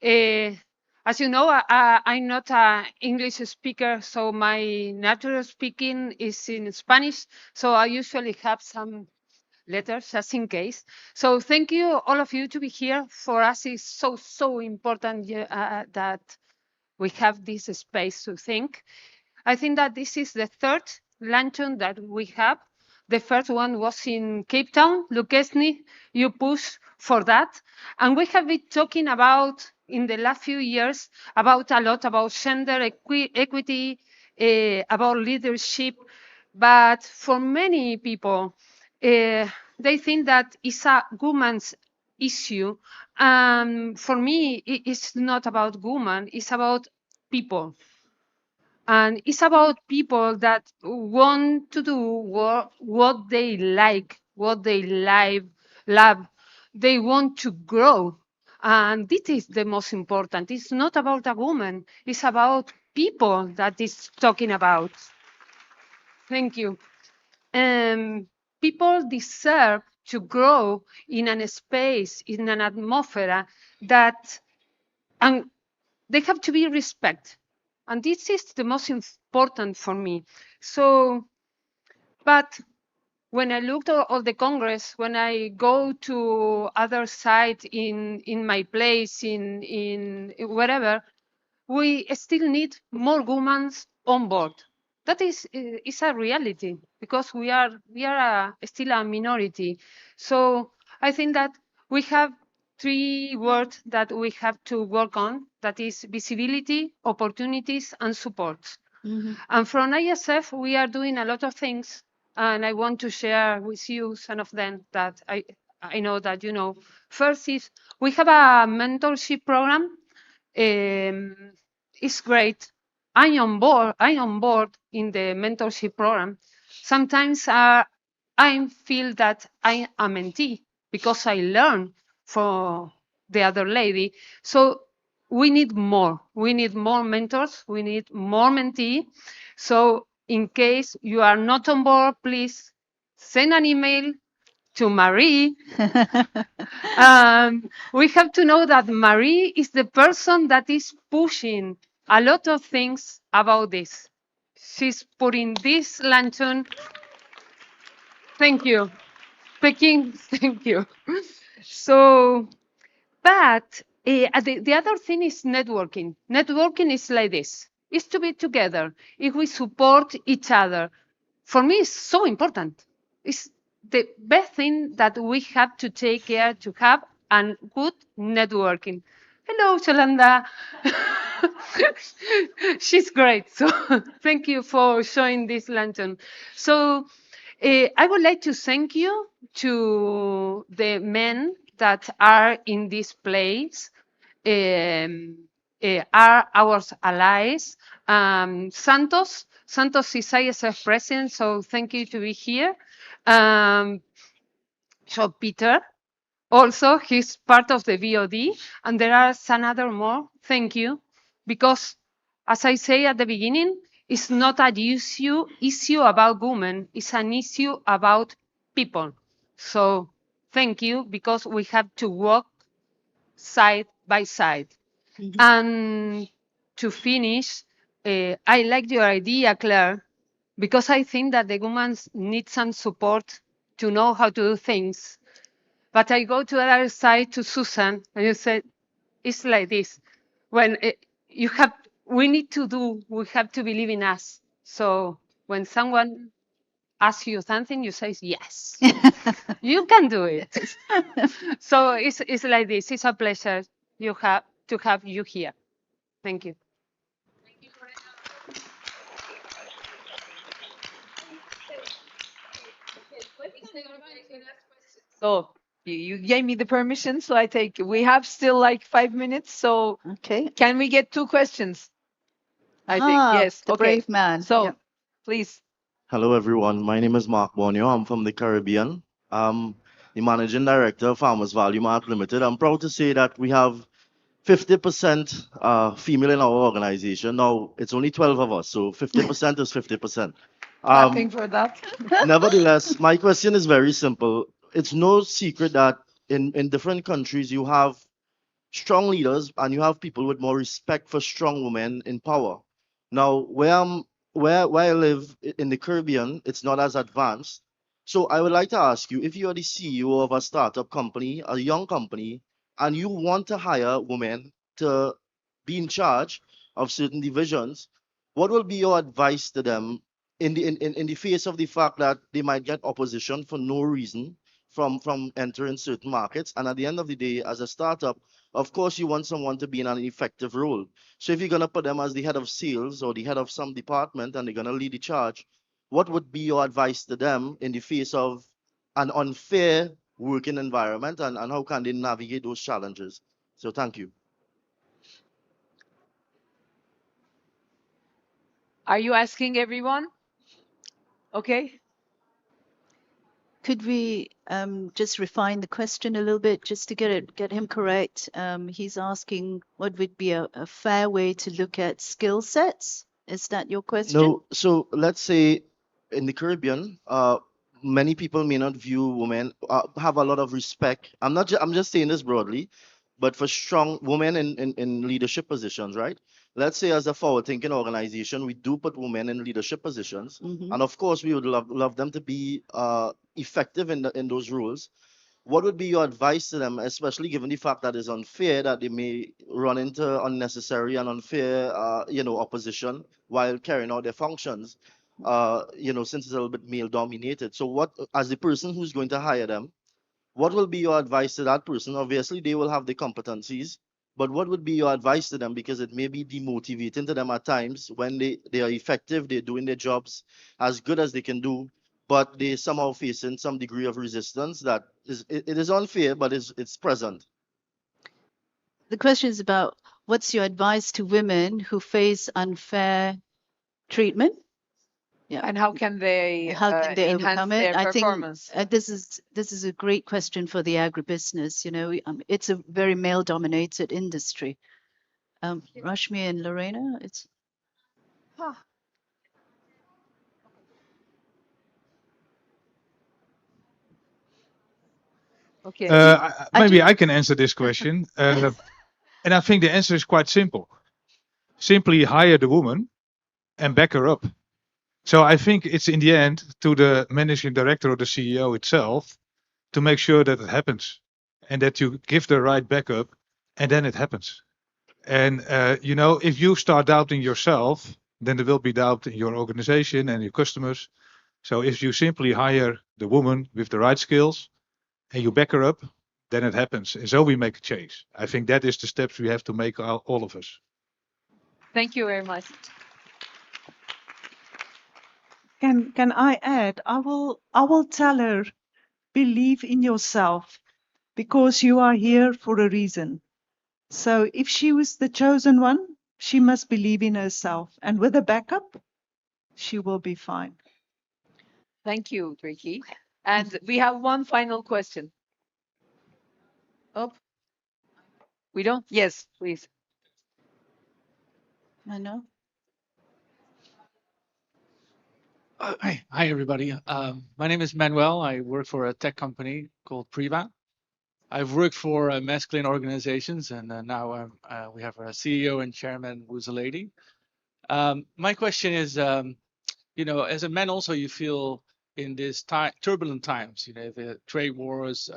As you know, I'm not an English speaker, so my natural speaking is in Spanish. So I usually have some letters just in case. So thank you, all of you, to be here. For us, it's so important that we have this space to think. I think that this is the third luncheon that we have. The first one was in Cape Town, Lukesny. You pushed for that. And we have been talking about, in the last few years, about a lot about gender equity, about leadership. But for many people, they think that it's a woman's issue. And for me, it's not about women, it's about people. And it's about people that want to do what they like, what they love. They want to grow. And this is the most important. It's not about a woman. It's about people that is talking about. Thank you. People deserve to grow in a space, in an atmosphere that, and they have to be respected. And this is the most important for me. So, but when I looked at all the Congress, when I go to other side in my place, in wherever, we still need more women on board. That is a reality because we are still a minority. So I think that we have three words that we have to work on. That is visibility, opportunities, and support. And from ISF, we are doing a lot of things. and I want to share with you some of them that I know that you know. First is we have a mentorship program. It's great. I'm on board. I'm on board in the mentorship program. Sometimes I feel that I am a mentee because I learn from the other lady. So we need more. We need more mentors. We need more mentee. So in case you are not on board, please send an email to Marie. We have to know that Marie is the person that is pushing a lot of things about this. She's putting this luncheon. Thank you. Peking, thank you. So, but the other thing is networking. Networking is like this. It's to be together. If we support each other, for me, it's so important. It's the best thing that we have to take care to have and good networking. Hello, Shalanda. She's great. So thank you for showing this lantern. So I would like to thank you to the men that are in this place, are our allies. Santos is ISF president, so thank you to be here. So Peter, also he's part of the VOD, and there are some other more. Thank you, because as I say at the beginning, it's not an issue about women. It's an issue about people. So thank you, because we have to walk side by side. And to finish, I like your idea, Claire, because I think that the women need some support to know how to do things. But I go to the other side to Susan, and you said, it's like this. When we have to believe in us. So when someone asks you something, you say, yes, you can do it. So it's like this. It's a pleasure to have you here. Thank you. So you gave me the permission, so I take. We have still like 5 minutes, so Okay. can we get 2 questions? I think yes. The Okay. brave man. So Yeah. please. Hello, everyone. My name is Mark Borneo. I'm from the Caribbean. I'm the managing director of Farmers Value Mark Limited. I'm proud to say that we have 50% female in our organization. Now, it's only 12 of us, so 50% is 50%. Clapping for that. Nevertheless, my question is very simple. It's no secret that in different countries you have strong leaders and you have people with more respect for strong women in power. Now, where I live in the Caribbean, it's not as advanced. So I would like to ask you, if you are the CEO of a startup company, a young company, and you want to hire women to be in charge of certain divisions, what will be your advice to them in the face of the fact that they might get opposition for no reason from entering certain markets? And at the end of the day, as a startup, of course, you want someone to be in an effective role. So if you're going to put them as the head of sales or the head of some department and they're going to lead the charge, what would be your advice to them in the face of an unfair working environment, and how can they navigate those challenges? So thank you. Are you asking everyone? Okay. Could we just refine the question a little bit just to get him correct? He's asking what would be a fair way to look at skill sets? Is that your question? No, so let's say in the Caribbean, many people may not view women, have a lot of respect. I'm just saying this broadly, but for strong women in leadership positions, right? Let's say as a forward-thinking organization, we do put women in leadership positions, and of course we would love them to be effective in those roles. What would be your advice to them, especially given the fact that it's unfair that they may run into unnecessary and unfair, opposition while carrying out their functions, since it's a little bit male dominated. So what, as the person who's going to hire them, what will be your advice to that person? Obviously, they will have the competencies, but what would be your advice to them? Because it may be demotivating to them at times when they are effective, they're doing their jobs as good as they can do. but they somehow facing some degree of resistance that it is unfair, but it's present. The question is about what's your advice to women who face unfair treatment? Yeah. And how can they overcome enhance it? their I think performance? this is a great question for the agribusiness. You know, it's a very male-dominated industry. Rashmi and Lorena, it's okay. Maybe I can answer this question. And I think the answer is quite simple. Simply hire the woman and back her up. So I think it's in the end to the managing director or the CEO itself to make sure that it happens and that you give the right backup and then it happens. And, you know, if you start doubting yourself, then there will be doubt in your organization and your customers. So if you simply hire the woman with the right skills and you back her up, then it happens. And so we make a change. I think that is the steps we have to make, all of us. Thank you very much. Can I add? I will tell her, believe in yourself, because you are here for a reason. So if she was the chosen one, she must believe in herself, and with a backup, she will be fine. Thank you, Driekie. And we have one final question. Oh, we don't? Yes, please. I know. Hi, everybody. My name is Manuel. I work for a tech company called Priva. I've worked for masculine organizations, and now we have a CEO and chairman who's a lady. My question is, you know, as a man, also you feel in these turbulent times, you know, the trade wars,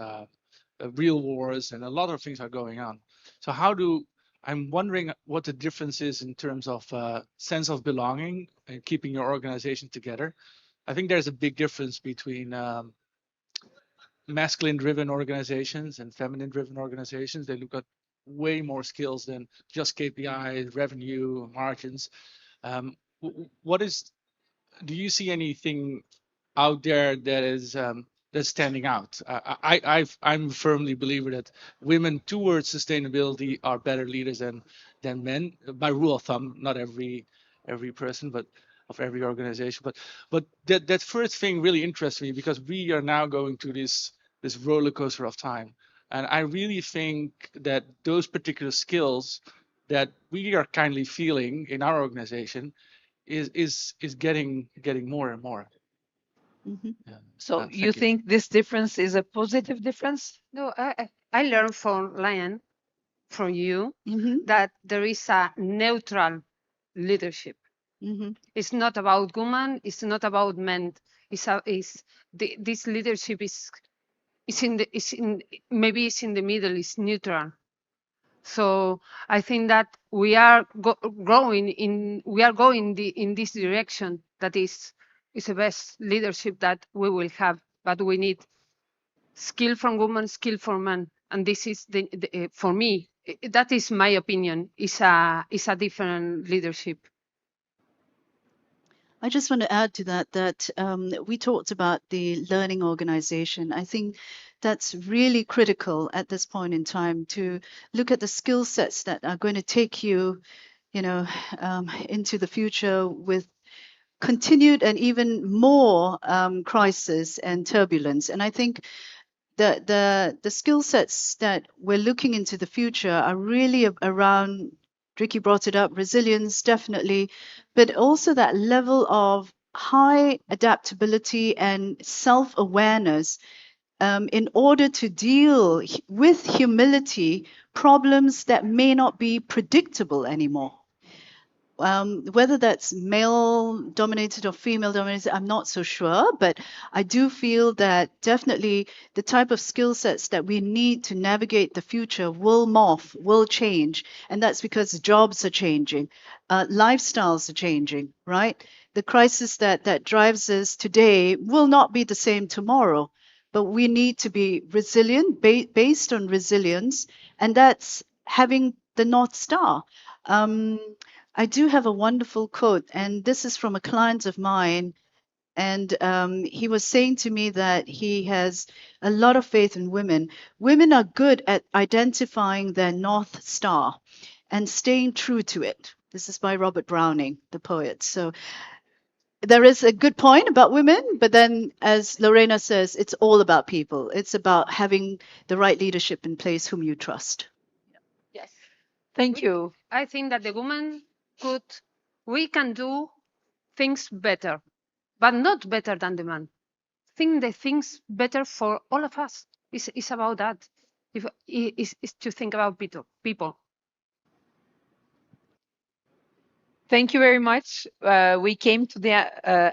real wars, and a lot of things are going on. So I'm wondering what the difference is in terms of sense of belonging and keeping your organization together. I think there's a big difference between masculine-driven organizations and feminine-driven organizations. They look at way more skills than just KPIs, revenue, margins. Do you see anything out there that is that's standing out? I'm a firmly believer that women towards sustainability are better leaders than men, by rule of thumb. Not every person, but of every organization. But that first thing really interests me, because we are now going to this roller coaster of time, and I really think that those particular skills that we are kindly feeling in our organization is getting more and more. Mm-hmm. Yeah. So you think this difference is a positive difference? No, I learned from Lion, from you, that there is a neutral leadership. It's not about women. It's not about men. This leadership is maybe it's in the middle. It's neutral. So I think that we are going in this direction. That is the best leadership that we will have. But we need skill from women, skill from men, and this is for me. That is my opinion. It's a different leadership. I just want to add to that we talked about the learning organization. I think that's really critical at this point in time to look at the skill sets that are going to take you, into the future with continued and even more crisis and turbulence. And I think the skill sets that we're looking into the future are really around, Driekie brought it up, resilience, definitely, but also that level of high adaptability and self-awareness in order to deal with humility problems that may not be predictable anymore. Whether that's male-dominated or female-dominated, I'm not so sure, but I do feel that definitely the type of skill sets that we need to navigate the future will morph, will change, and that's because jobs are changing, lifestyles are changing, right? The crisis that drives us today will not be the same tomorrow, but we need to be resilient, based on resilience, and that's having the North Star. I do have a wonderful quote, and this is from a client of mine. And he was saying to me that he has a lot of faith in women. Women are good at identifying their North Star and staying true to it. This is by Robert Browning, the poet. So there is a good point about women, but then, as Lorena says, it's all about people. It's about having the right leadership in place whom you trust. Yes. Thank you. I think that the woman we can do things better, but not better than the man. Think the things better for all of us. It's about that. It's to think about people. Thank you very much. We came to the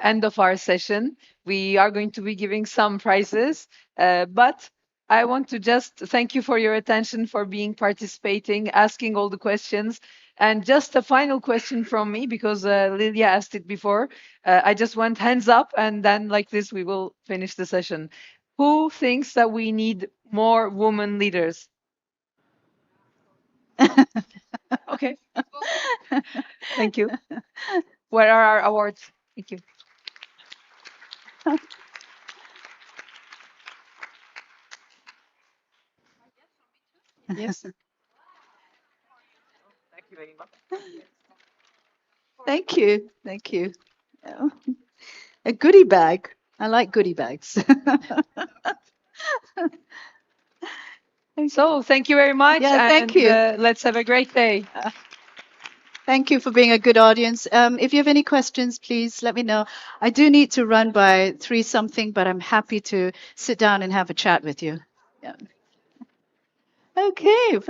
end of our session. We are going to be giving some prizes, but I want to just thank you for your attention, for being participating, asking all the questions. And just a final question from me, because Lelia asked it before. I just want hands up, and then like this, we will finish the session. Who thinks that we need more women leaders? Okay. Thank you. Where are our awards? Thank you. Yes. Thank you very much. Thank you. Thank you. Yeah. A goodie bag. I like goodie bags. So thank you very much. Yeah, thank you. Let's have a great day. Thank you for being a good audience. If you have any questions, please let me know. I do need to run by 3 something, but I'm happy to sit down and have a chat with you. Yeah. Okay.